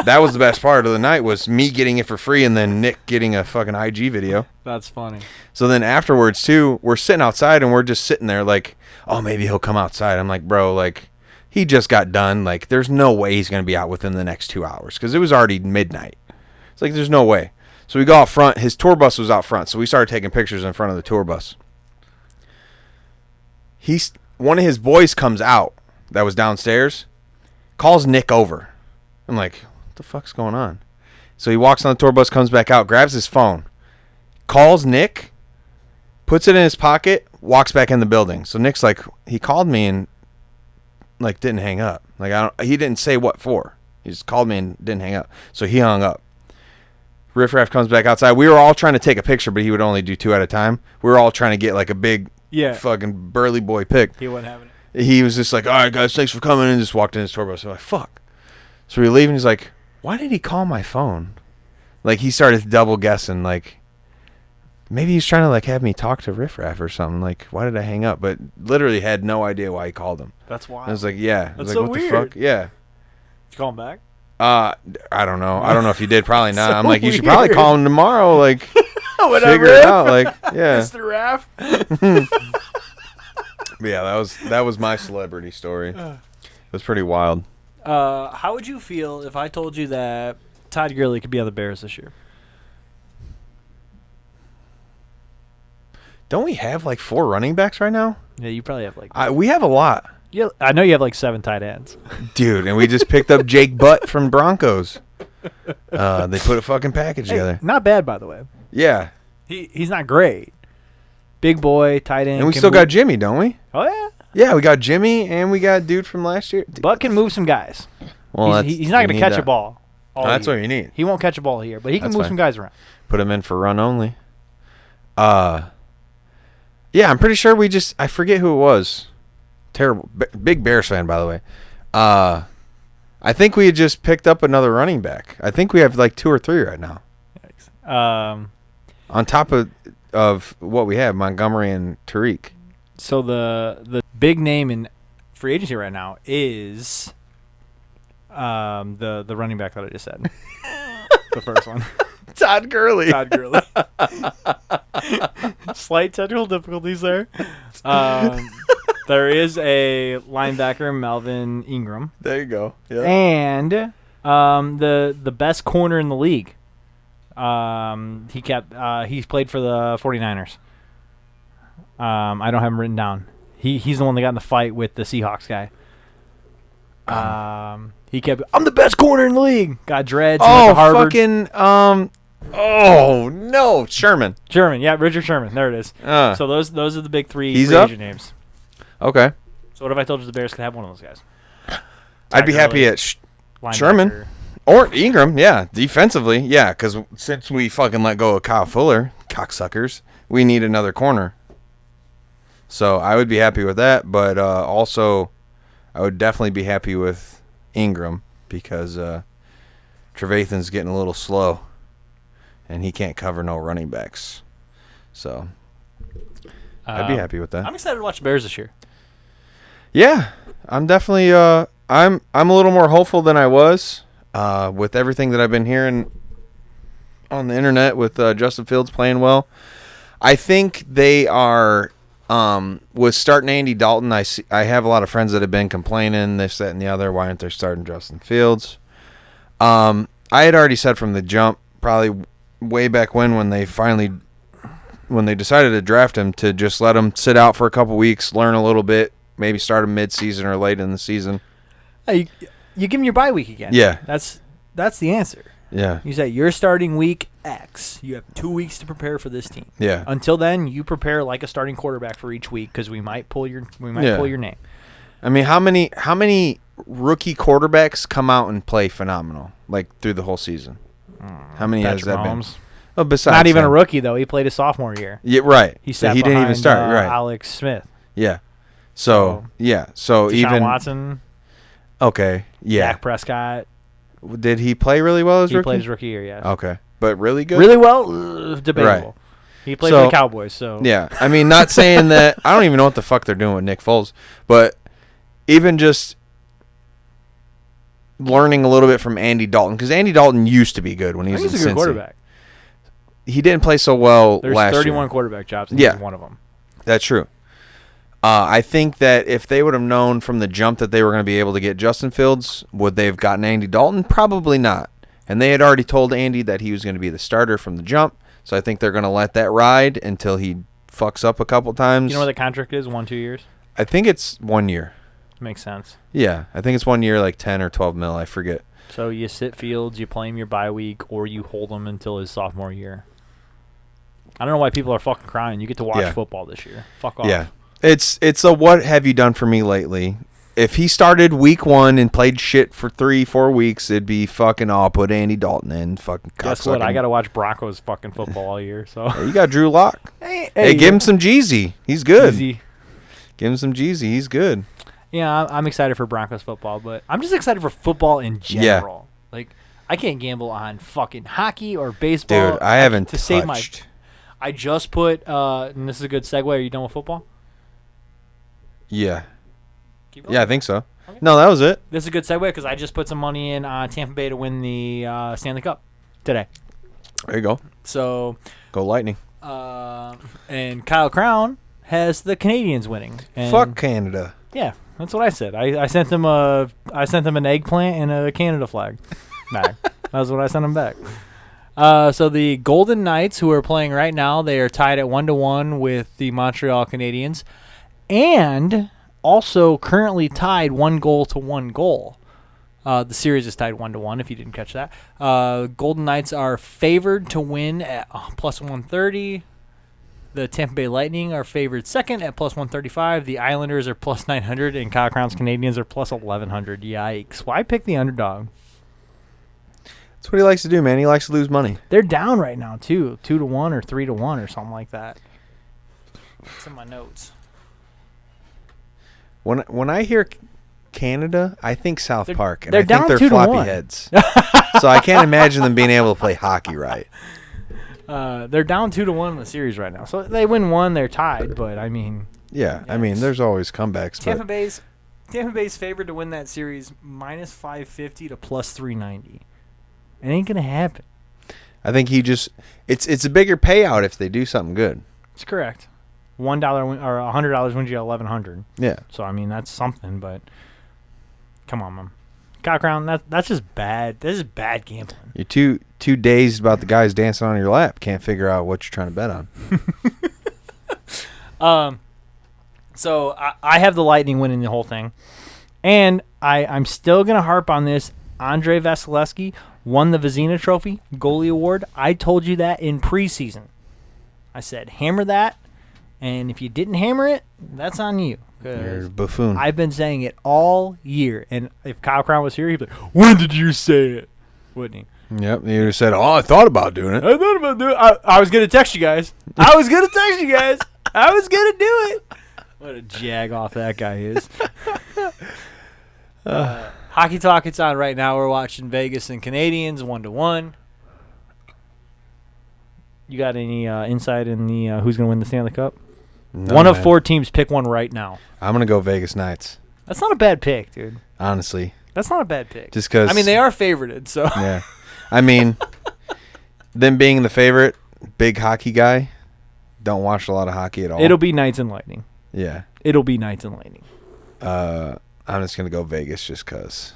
That was the best part of the night, was me getting it for free and then Nick getting a fucking IG video. That's funny. So then afterwards too, we're sitting outside and we're just sitting there like, oh, maybe he'll come outside. I'm like, bro, like, he just got done. Like, there's no way he's going to be out within the next 2 hours because it was already midnight. It's like, there's no way. So we go out front. His tour bus was out front, so we started taking pictures in front of the tour bus. One of his boys comes out that was downstairs, calls Nick over. I'm like, what the fuck's going on? So he walks on the tour bus, comes back out, grabs his phone, calls Nick, puts it in his pocket, walks back in the building. So Nick's like, he called me and like didn't hang up. Like he didn't say what for. He just called me and didn't hang up. So he hung up. Riff Raff comes back outside. We were all trying to take a picture, but he would only do 2 at a time. We were all trying to get like a big fucking burly boy pic. He wasn't having it. He was just like, all right, guys, thanks for coming, and just walked in his tour bus. I'm like, fuck. So we leave, and he's like, why did he call my phone? Like, he started double guessing, like, maybe he's trying to, like, have me talk to Riff Raff or something. Like, why did I hang up? But literally had no idea why he called him. That's wild. I was like, yeah. That's like, so what weird. the fuck? Yeah. Did you call him back? I don't know. I don't know if you did. Probably not. So I'm like, you should weird. probably call him tomorrow. Like, Whatever. figure it out. Like, yeah. Mr. Raff. Yeah, that was my celebrity story. It was pretty wild. How would you feel if I told you that Todd Gurley could be on the Bears this year? Don't we have like 4 running backs right now? Yeah, you probably have like. We have a lot. Yeah, I know you have like 7 tight ends. Dude, and we just picked up Jake Butt from Broncos. They put a fucking package together. Not bad, by the way. Yeah. He's not great. Big boy, tight end. And we still got Jimmy, don't we? Oh, yeah. Yeah, we got Jimmy, and we got dude from last year. Butt can move some guys. Well, He's not going to catch a ball. That's what you need. He won't catch a ball here, but he can That's move fine. some guys around. Put him in for run only. Yeah, I'm pretty sure I forget who it was. Terrible. Big Bears fan, by the way. I think we had just picked up another running back. I think we have like 2 or 3 right now. On top of what we have, Montgomery and Tariq. So the big name in free agency right now is the running back that I just said. The first one. Todd Gurley. Todd Gurley. Slight technical difficulties there. There is a linebacker, Melvin Ingram. There you go. Yeah. And the best corner in the league. He's played for the 49ers. I don't have him written down. He's the one that got in the fight with the Seahawks guy. He kept, I'm the best corner in the league. Got dreads. Oh, Harvard. fucking oh no, Sherman. Yeah, Richard Sherman. There it is. So those are the big 3 free agent names. Okay. So what if I told you the Bears could have one of those guys? I'd be happy at Sherman or Ingram. Yeah, defensively. Yeah, because since we fucking let go of Kyle Fuller, cocksuckers, we need another corner. So I would be happy with that, but also I would definitely be happy with Ingram because Trevathan's getting a little slow, and he can't cover no running backs. So I'd be happy with that. I'm excited to watch the Bears this year. Yeah, I'm definitely. I'm a little more hopeful than I was with everything that I've been hearing on the internet with Justin Fields playing well. I think they are. With starting Andy Dalton, I have a lot of friends that have been complaining this, that, and the other. Why aren't they starting Justin Fields? I had already said from the jump, probably way back when they decided to draft him, to just let him sit out for a couple weeks, learn a little bit, maybe start him mid-season or late in the season. Hey, you give him your bye week again. Yeah, that's the answer. Yeah. You say you're starting week X. You have 2 weeks to prepare for this team. Yeah. Until then, you prepare like a starting quarterback for each week because we might pull your name. I mean, how many rookie quarterbacks come out and play phenomenal like through the whole season? How many has that been? Oh, besides not even him. a rookie though. He played his sophomore year. Yeah, right. He sat he didn't even start. Right. Alex Smith. Yeah. So Deshaun even Watson. Okay. Yeah. Dak Prescott. Did he play really well as rookie? He played his rookie year, yes. Okay. But really good? Really well? Debatable. Right. He played for the Cowboys, so. Yeah. I mean, not saying that. I don't even know what the fuck they're doing with Nick Foles. But even just learning a little bit from Andy Dalton, because Andy Dalton used to be good when he was in Cincy. He's a good quarterback. He didn't play so well There's last year. 31 quarterback jobs, and he's one of them. That's true. I think that if they would have known from the jump that they were going to be able to get Justin Fields, would they have gotten Andy Dalton? Probably not. And they had already told Andy that he was going to be the starter from the jump, so I think they're going to let that ride until he fucks up a couple times. You know what the contract is? 1-2 years? I think it's 1 year. Makes sense. Yeah, I think it's 1 year, like 10 or 12 mil. I forget. So you sit Fields, you play him your bye week, or you hold him until his sophomore year. I don't know why people are fucking crying. You get to watch Yeah. football this year. Fuck off. Yeah. It's a what have you done for me lately? If he started week 1 and played shit for 3-4 weeks, it'd be fucking, I'll put Andy Dalton in. Fucking Guess what? I got to watch Broncos fucking football all year. So You got Drew Lock. hey, Give him some Jeezy. He's good. Easy. Give him some Jeezy. He's good. Yeah, I'm excited for Broncos football, but I'm just excited for football in general. Like, I can't gamble on fucking hockey or baseball. Dude, I haven't to save touched. I just put, and this is a good segue. Are you done with football? Yeah. Keep going. Yeah, I think so. Okay. No, that was it. This is a good segue because I just put some money in on Tampa Bay to win the Stanley Cup today. There you go. So, Go Lightning. and Kyle Krown has the Canadians winning. And Fuck Canada. Yeah, that's what I said. I sent him an eggplant and a Canada flag back. That's what I sent him back. So the Golden Knights, who are playing right now, they are tied at 1-1 with the Montreal Canadiens, and also currently tied 1-1 goal. The series is tied 1-1. If you didn't catch that, Golden Knights are favored to win at plus 130. The Tampa Bay Lightning are favored second at plus 135. The Islanders are plus 900, and Kyle Krown's Canadians are plus 1100. Yikes! Why pick the underdog? That's what he likes to do, man. He likes to lose money. They're down right now too, 2-1 or 3-1 or something like that. It's in my notes. When I hear Canada, I think South Park, and they're I think down they're 2-1. floppy heads. So I can't imagine them being able to play hockey right. They're down 2-1 in the series right now. So they win one, they're tied. But I mean, Yeah, I mean, there's always comebacks. Tampa But Bay's favored to win that series minus 550 to plus 390. It ain't gonna happen. I think it's a bigger payout if they do something good. It's correct. $1 or $100 wins you $1,100. Yeah. So I mean that's something. But come on, man. Kyle Krown, that's just bad. This is bad gambling. You're too dazed about the guys dancing on your lap. Can't figure out what you're trying to bet on. So I have the Lightning winning the whole thing, and I'm still gonna harp on this. Andrei Vasilevsky won the Vezina Trophy goalie award. I told you that in preseason. I said hammer that, and if you didn't hammer it, that's on you. You're a buffoon. I've been saying it all year, and if Kyle Krown was here, he'd be like, "When did you say it?" Wouldn't he? Yep. You just said, "Oh, I thought about doing it." I thought about doing it. I was gonna text you guys. I was gonna do it. What a jag off that guy is. Hockey Talk, it's on right now. We're watching Vegas and Canadians 1-1. You got any insight in the who's going to win the Stanley Cup? No, One of man. 4 teams. Pick one right now. I'm gonna go Vegas Knights. That's not a bad pick, dude. Honestly, That's not a bad pick. just because. I mean, they are favorited, so. Yeah. I mean, them being the favorite, big hockey guy, don't watch a lot of hockey at all. It'll be Knights and Lightning. Yeah. It'll be Knights and Lightning. I'm just gonna go Vegas just cause.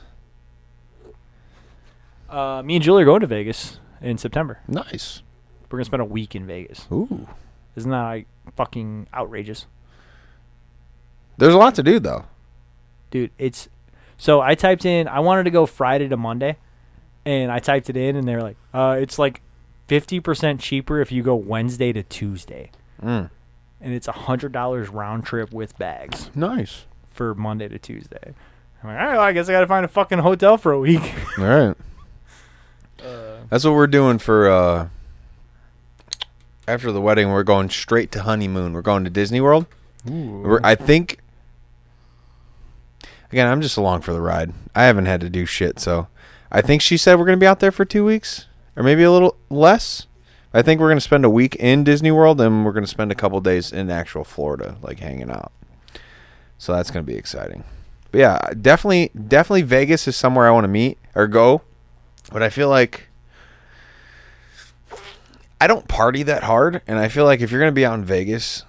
Me and Julie are going to Vegas in September. Nice. We're going to spend a week in Vegas. Ooh. Isn't that like fucking outrageous? There's a lot to do though. Dude, it's so I typed in I wanted to go Friday to Monday, and I typed it in and they're like it's like 50% cheaper if you go Wednesday to Tuesday. Mm. And it's $100 round trip with bags Nice. for Monday to Tuesday. I'm like, all right, well, I guess I got to find a fucking hotel for a week. All right. That's what we're doing for after the wedding. We're going straight to honeymoon. We're going to Disney World. I think. Again, I'm just along for the ride. I haven't had to do shit, so I think she said we're going to be out there for 2 weeks, or maybe a little less. I think we're going to spend a week in Disney World, and we're going to spend a couple days in actual Florida, like hanging out. So that's going to be exciting. But yeah, definitely Vegas is somewhere I want to meet or go. But I feel like I don't party that hard, and I feel like if you're going to be out in Vegas,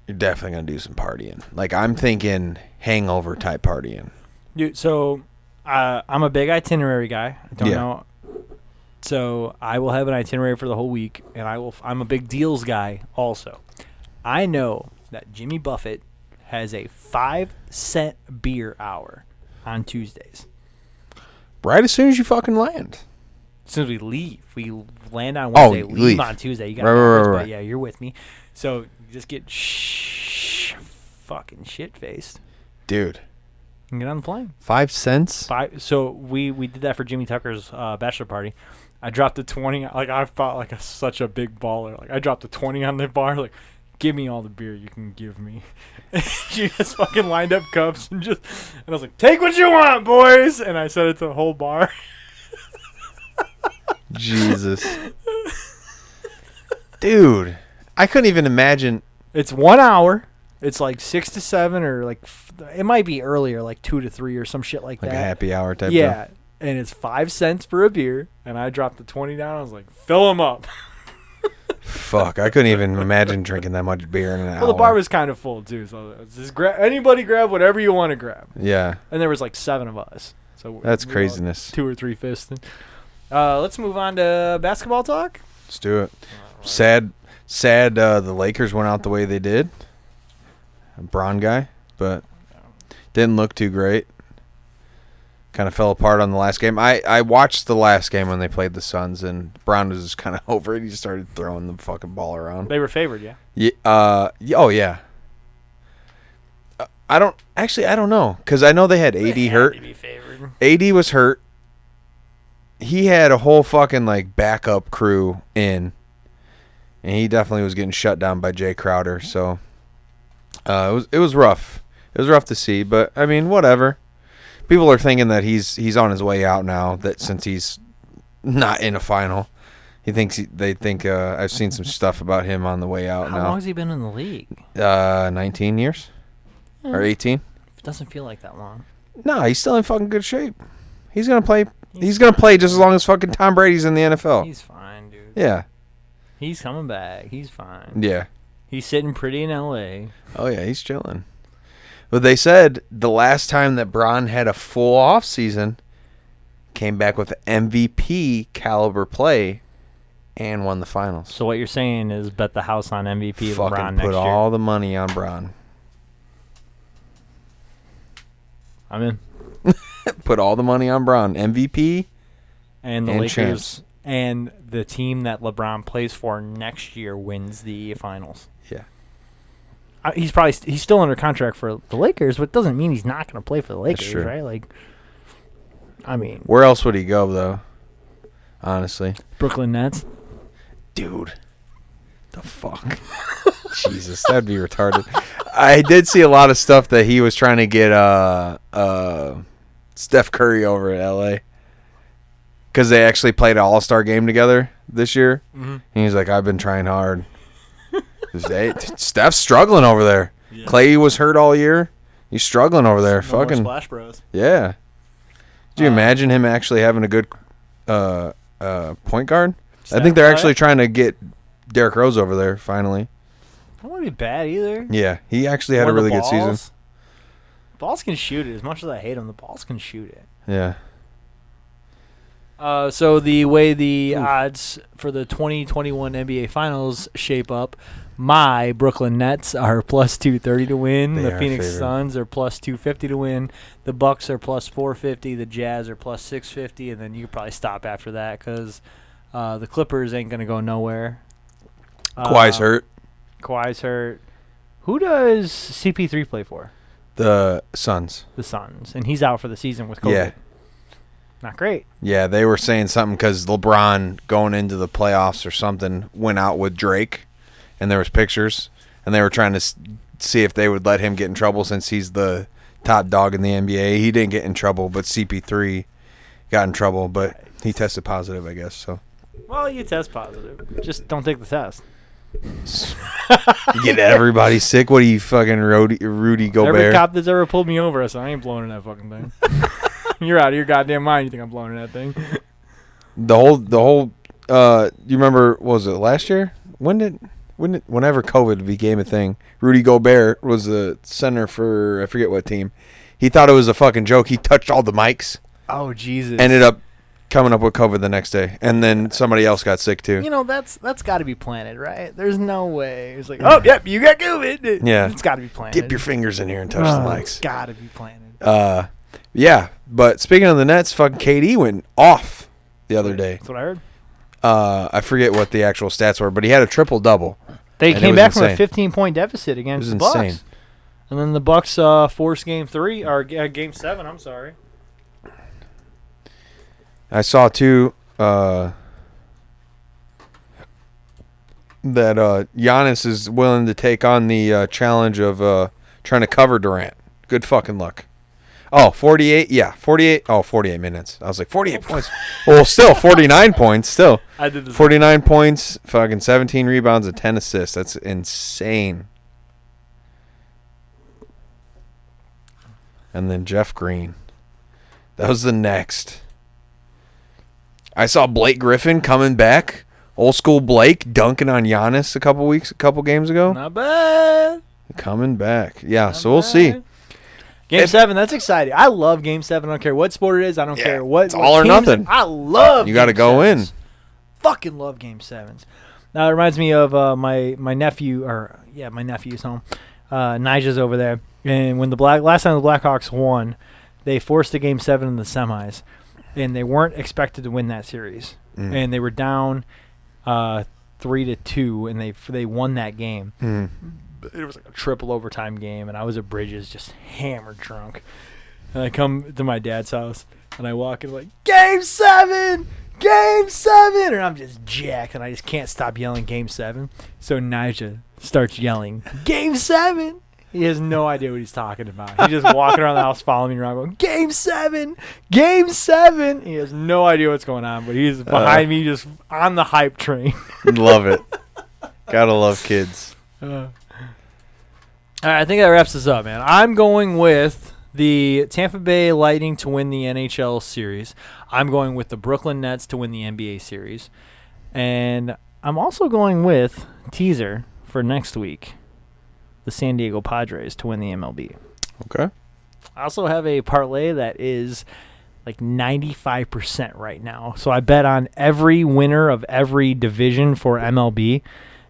you're definitely going to do some partying. Like, I'm thinking hangover type partying. Dude, so I'm a big itinerary guy. I don't know. So I will have an itinerary for the whole week, and I'm a big deals guy also. I know that Jimmy Buffett has a 5-cent beer hour on Tuesdays. Right as soon as you fucking land. soon as we leave, we land on Wednesday, leave leave on Tuesday. You got Right. Yeah, you're with me. So you just get fucking shit faced. Dude. And get on the plane. 5 cents? So we did that for Jimmy Tucker's bachelor party. I dropped the 20. Like I felt like such a big baller. Like I dropped the 20 on the bar. Like, give me all the beer you can give me. She just fucking lined up cups and I was like, take what you want, boys. And I said it to the whole bar. Jesus. Dude, I couldn't even imagine. It's 1 hour. It's like 6 to 7 or like it might be earlier, like 2 to 3 or some shit like Like that. a happy hour type Yeah. And it's 5 cents for a beer. And I dropped the 20 down. I was like, fill them up. Fuck, I couldn't even imagine drinking that much beer in an hour. Well, the bar was kind of full too. So just anybody grab whatever you want to grab. Yeah. And there was like 7 of us. So That's we all craziness. 2 or 3 fists. Let's move on to basketball talk. Let's do it. Sad the Lakers went out the way they did. A Braun guy, but didn't look too great. Kind of fell apart on the last game. I watched the last game when they played the Suns, and Braun was just kind of over it. He just started throwing the fucking ball around. They were favored, yeah. Yeah. Oh yeah. I don't know, because I know they had AD hurt. To be favored. AD was hurt. He had a whole fucking like backup crew in, and he definitely was getting shut down by Jay Crowder. So it was rough. It was rough to see, but I mean, whatever. People are thinking that he's on his way out now. That since he's not in a final, they think I've seen some stuff about him on the way out How now. long has he been in the league? 19 years or 18. It doesn't feel like that long. No, he's still in fucking good shape. He's gonna play. He's gonna play just as long as fucking Tom Brady's in the NFL. He's fine, dude. Yeah. He's coming back. He's fine. Yeah. He's sitting pretty in L.A. Oh yeah, he's chilling. But they said the last time that Braun had a full off season, came back with MVP caliber play, and won the finals. So what you're saying is bet the house on MVP Fucking LeBron next put year. all the money on Braun. I'm in. Put all the money on Braun. MVP And the and Lakers champs. and the team that LeBron plays for next year wins the finals. Yeah. He's still under contract for the Lakers, but it doesn't mean he's not going to play for the Lakers, true. right? Like, I mean, Where else would he go though? Honestly, Brooklyn Nets. dude, the fuck. Jesus, that'd be retarded. I did see a lot of stuff that he was trying to get Steph Curry over at LA because they actually played an All-Star game together this year. Mm-hmm. And he's like, I've been trying hard. Steph's struggling over there. Yeah. Clay was hurt all year. He's struggling over there. No more Fucking Splash Bros. yeah. Do you imagine him actually having a good point guard? I think they're actually trying to get Derrick Rose over there finally. That wouldn't be bad either. Yeah, he actually had a really good season. Balls can shoot it. As much as I hate them, the balls can shoot it. Yeah. So the way the odds for the 2021 NBA Finals shape up, my Brooklyn Nets are plus 230 to win. They The are Phoenix favored. Suns are plus 250 to win. The Bucks are plus 450. The Jazz are plus 650. And then you could probably stop after that because the Clippers ain't going to go nowhere. Kawhi's hurt. Kawhi's hurt. Who does CP3 play for? The Suns. The Suns. And he's out for the season with COVID. Yeah. Not great. Yeah, they were saying something because LeBron going into the playoffs or something went out with Drake, and there was pictures, and they were trying to see if they would let him get in trouble since he's the top dog in the NBA. He didn't get in trouble, but CP3 got in trouble, but he tested positive, I guess. So Well, you test positive. Just don't take the test. you get everybody sick. What are you, fucking Rudy Gobert? Every cop that's ever pulled me over, I said, I ain't blowing in that fucking thing. You're out of your goddamn mind. You think I'm blowing in that thing? The whole. You remember? What was it last year? Whenever COVID became a thing, Rudy Gobert was the center for I forget what team. He thought it was a fucking joke. He touched all the mics. Oh Jesus! Ended up coming up with COVID the next day, and then somebody else got sick too. You know that's got to be planted, right? There's no way. It's like, oh yep, you got COVID. Yeah. It's got to be planted. Dip your fingers in here and touch the mics. Got to be planted. Yeah, but speaking of the Nets, fucking KD went off the other day. That's what I heard. I forget what the actual stats were, but he had a triple-double. They and came it was back from a insane. 15-point deficit It against was the Bucks. insane. And then the Bucks forced Game 7. I'm sorry. I saw, too, that Giannis is willing to take on the challenge of trying to cover Durant. Good fucking luck. Oh, 48? Yeah, 48. Oh, 48 minutes. I was like, 48 points. Well, still, 49 points. Still. I did the 49 points, fucking 17 rebounds, and 10 assists. That's insane. And then Jeff Green. That was the next. I saw Blake Griffin coming back. Old school Blake dunking on Giannis a couple games ago. Not bad. Coming back. Yeah, Not so we'll see. bad. Game 7, that's exciting. I love Game 7. I don't care what sport it is. I don't care what. It's all or teams. nothing. I love You got to Game go 7s. in. Fucking love Game 7s. Now, it reminds me of my nephew, my nephew's home. Nigel's over there. And when last time the Blackhawks won, they forced a Game 7 in the semis. And they weren't expected to win that series. And they were down 3-2, and they won that game. It was like a triple overtime game, and I was at Bridges just hammered drunk. And I come to my dad's house, and I walk in like, Game 7! Game 7! And I'm just jacked, and I just can't stop yelling Game 7. So Nigel starts yelling, Game 7! He has no idea what he's talking about. He's just walking around the house following me around going, Game 7! Game 7! He has no idea what's going on, but he's behind me just on the hype train. Love it. Gotta love kids. All right, I think that wraps us up, man. I'm going with the Tampa Bay Lightning to win the NHL series. I'm going with the Brooklyn Nets to win the NBA series. And I'm also going with, teaser for next week, the San Diego Padres to win the MLB. Okay. I also have a parlay that is like 95% right now. So I bet on every winner of every division for MLB,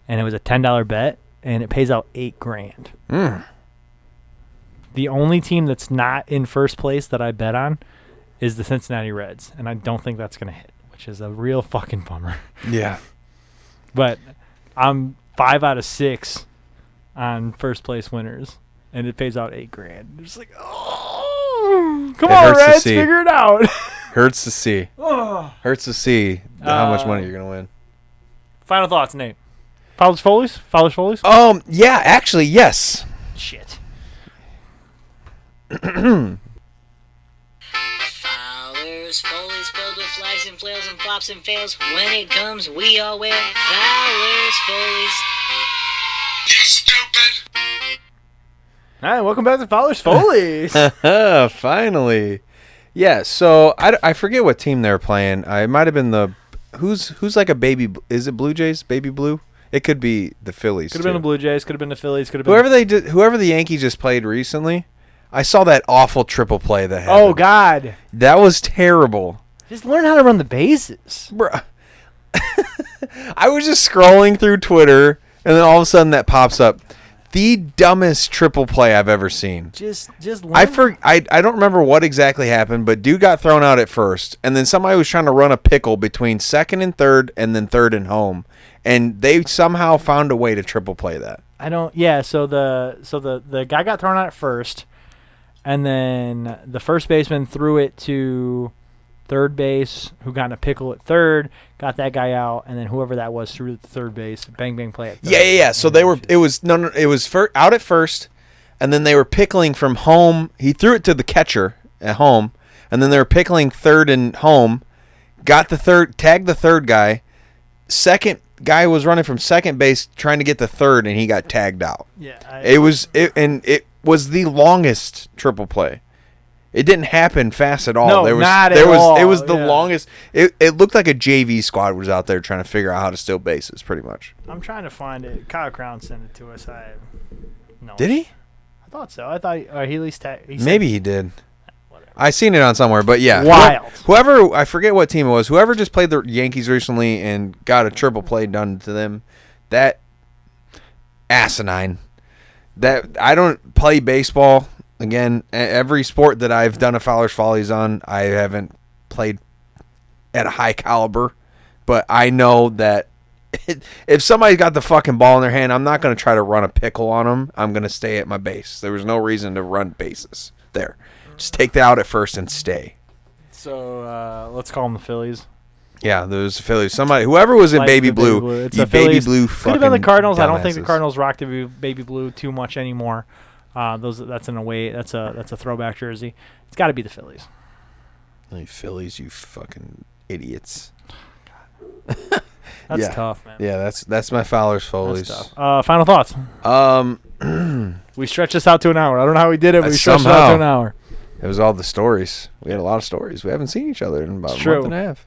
and it was a $10 bet. And it pays out $8,000. The only team that's not in first place that I bet on is the Cincinnati Reds, and I don't think that's going to hit, which is a real fucking bummer. Yeah. But I'm 5 out of 6 on first place winners, and it pays out $8,000. It's like, oh, come on, Reds, figure it out. Hurts to see. Hurts to see how much money you're gonna win. Final thoughts, Nate. Fowler's Foley's? Yeah, actually, yes. Shit. Fowler's Foley's filled with flags and flails and flops and fails. When it comes, we all wear Fowler's Foley's. You stupid! All right, welcome back to Fowler's Foley's. Finally. Yeah, so I forget what team they're playing. It might have been the who's like a baby. Is it Blue Jays? Baby Blue? It could be the Phillies. Could have been the Blue Jays. Could have been the Phillies. Could have been whoever the Yankees just played recently. I saw that awful triple play that happened. Oh God, that was terrible. just learn how to run the bases. Bruh. I was just scrolling through Twitter, and then all of a sudden that pops up. The dumbest triple play I've ever seen. Just learn. I don't remember what exactly happened, but dude got thrown out at first, and then somebody was trying to run a pickle between second and third, and then third and home, and they somehow found a way to triple play that. I don't. Yeah. So the guy got thrown out at first, and then the first baseman threw it to third base, who got in a pickle at third, got that guy out, and then whoever that was threw it to third base, bang bang play at third. Yeah. So it was out at first, and then they were pickling from home. He threw it to the catcher at home, and then they were pickling third and home, got the third, tagged the third guy. Second guy was running from second base trying to get the third, and he got tagged out. Yeah. It was the longest triple play. It didn't happen fast at all. No, not at all. It was the Yeah. longest. It looked like a JV squad was out there trying to figure out how to steal bases, pretty much. I'm trying to find it. Kyle Krown sent it to us. No. Did he? I thought so. I thought he at least Maybe he did. Whatever. I seen it on somewhere, but yeah. Wild. Whoever, I forget what team it was. Whoever just played the Yankees recently and got a triple play done to them, that asinine. That I don't play baseball. Again, every sport that I've done a Fowler's Follies on, I haven't played at a high caliber, but I know that if somebody got the fucking ball in their hand, I'm not going to try to run a pickle on them. I'm going to stay at my base. There was no reason to run bases there. Just take the out at first and stay. So let's call them the Phillies. Yeah, there was the Phillies. Somebody, whoever was in Like baby the blue, It's you the baby Phillies. blue Could fucking have been the Cardinals. I don't think the dumbasses. Cardinals rock the baby blue too much anymore. That's in a way. That's a throwback jersey. It's got to be the Phillies. You Phillies, you fucking idiots. That's Yeah. tough, man. Yeah, that's my Fowler's That's Follies. tough. Final thoughts. We stretched this out to an hour. I don't know how we did it, but we stretched it out to an hour. It was all the stories. We had a lot of stories. We haven't seen each other in about It's a true. month and a half.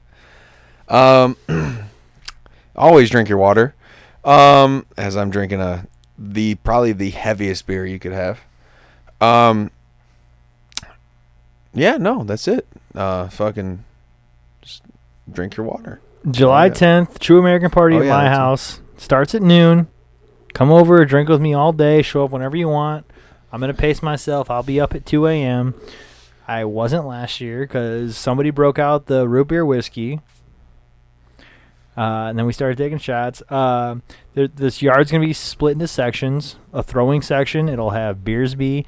Always drink your water. As I'm drinking probably the heaviest beer you could have. Yeah, no, that's it. Fucking just drink your water. July Oh, yeah. 10th, True American Party Oh, at yeah, my that's it. house. Starts at noon. Come over, drink with me all day. Show up whenever you want. I'm going to pace myself. I'll be up at 2 a.m. I wasn't last year because somebody broke out the root beer whiskey. And then we started taking shots. This yard's going to be split into sections. A throwing section. It'll have Beersby,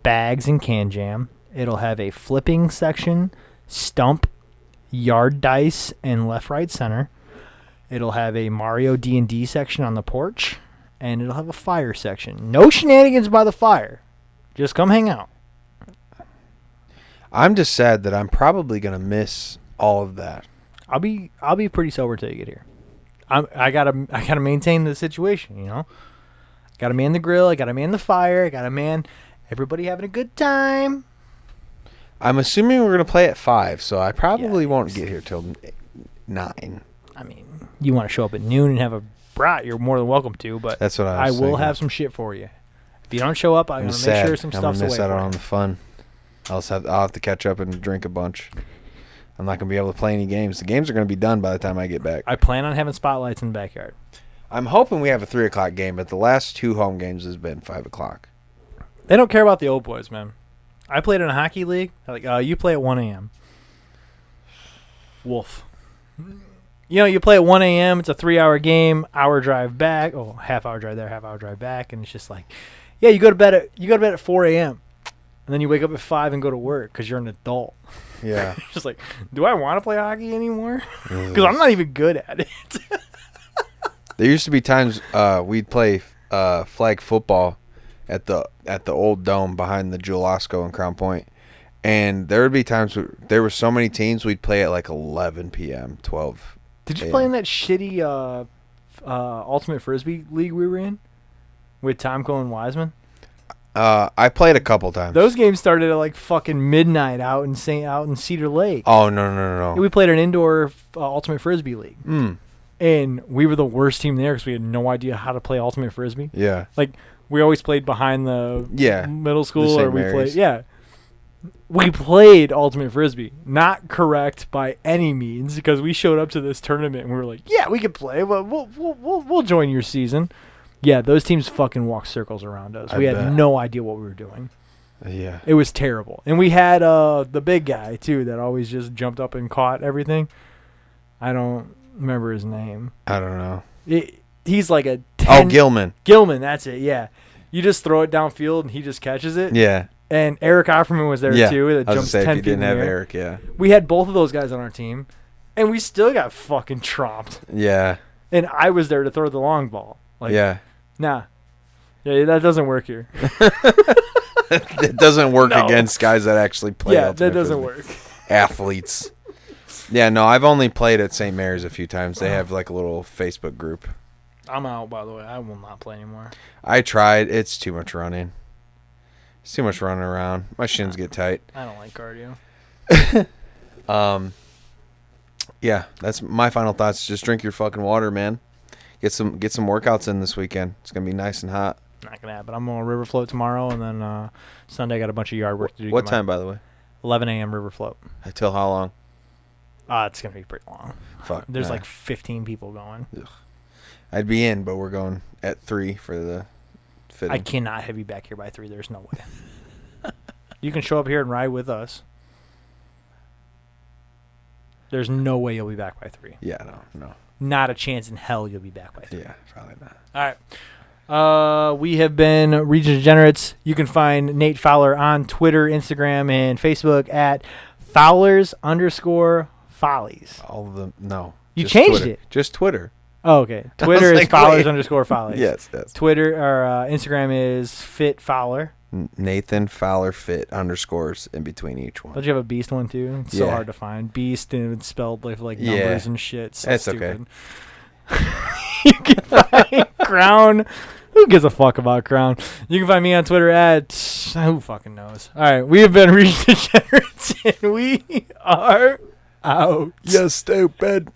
bags, and can jam. It'll have a flipping section, stump, yard dice, and left, right, center. It'll have a Mario D&D section on the porch, and it'll have a fire section. No shenanigans by the fire. Just come hang out. I'm just sad that I'm probably gonna miss all of that. I'll be pretty sober till you get here. I gotta maintain the situation, you know. Gotta man the grill. I gotta man the fire. I gotta man everybody having a good time. I'm assuming we're gonna play at 5, so I probably won't Yes. get here till 9. I mean, you want to show up at noon and have a brat, you're more than welcome to. But That's what I I was will thinking. have some shit for you. If you don't show up, I'm gonna make sad. sure some I'm stuff's gonna miss away out for on you. the fun. I'll have to catch up and drink a bunch. I'm not gonna be able to play any games. The games are gonna be done by the time I get back. I plan on having spotlights in the backyard. I'm hoping we have a 3:00 game, but the last 2 home games has been 5:00. They don't care about the old boys, man. I played in a hockey league. Like, you play at 1 a.m. Wolf. You know, you play at 1 a.m. It's a 3-hour game, hour drive back. Oh, half-hour drive there, half-hour drive back, and it's just like, yeah, you go to bed at 4 a.m. and then you wake up at 5 and go to work because you're an adult. Yeah. It's just like, do I want to play hockey anymore? Because I'm not even good at it. There used to be times we'd play flag football at the old dome behind the Jewel Osco in Crown Point, and there would be times where there were so many teams we'd play at like 11 p.m., 12. Did you Yeah. play in that shitty Ultimate Frisbee league we were in with Tomko and Wiseman? I played a couple times. Those games started at like fucking midnight out in Cedar Lake. Oh no! We played an indoor Ultimate Frisbee league, Mm. and we were the worst team there because we had no idea how to play Ultimate Frisbee. Yeah. Like, we always played behind the middle school, the or St. Mary's. we played Ultimate Frisbee. Not correct by any means, because we showed up to this tournament and we were like, yeah, we can play, but we'll join your season. Yeah, those teams fucking walked circles around us. We bet. had no idea what we were doing. Yeah. It was terrible. And we had the big guy, too, that always just jumped up and caught everything. I don't remember his name. I don't know. He's like a 10. Oh, Gilman. Gilman, that's it, yeah. You just throw it downfield and he just catches it. Yeah. And Eric Offerman was there, Yeah. too, that I was jumps gonna say 10 if you feet in didn't the have air. Eric, yeah. We had both of those guys on our team, and we still got fucking tromped. Yeah. And I was there to throw the long ball. Like, Yeah. nah. Yeah, that doesn't work here. It doesn't work No. against guys that actually play. Yeah, Ultimate that doesn't Frisbee. work. Athletes. Yeah, no, I've only played at St. Mary's a few times. They have like a little Facebook group. I'm out, by the way. I will not play anymore. I tried. It's too much running. It's too much running around. My shins get tight. I don't like cardio. Yeah, that's my final thoughts. Just drink your fucking water, man. Get some workouts in this weekend. It's gonna be nice and hot. Not gonna happen. I'm on river float tomorrow, and then Sunday I got a bunch of yard work to do. What time, by the way? 11 a.m. river float. Till how long? It's gonna be pretty long. Fuck. There's nah. like 15 people going. I'd be in, but we're going at 3 for the fitting. I cannot have you back here by 3. There's no way. You can show up here and ride with us. There's no way you'll be back by 3. Yeah, no. Not a chance in hell you'll be back by 3. Yeah, probably not. All right. We have been Region Degenerates. You can find Nate Fowler on Twitter, Instagram, and Facebook at Fowlers_Follies. All of them, no. You Just changed Twitter. it. Just Twitter. Oh, okay. Twitter is like, wait. Fowlers_Follies. Yes. Twitter or Instagram is Fit Fowler. Nathan Fowler Fit underscores in between each one. Don't you have a Beast one too? It's so Yeah. hard to find. Beast and it's spelled like Yeah. numbers and shit. So That's stupid. You can find Krown. Who gives a fuck about Krown? You can find me on Twitter at who fucking knows. All right, we have been Region Degenerates, and we are out. You stupid.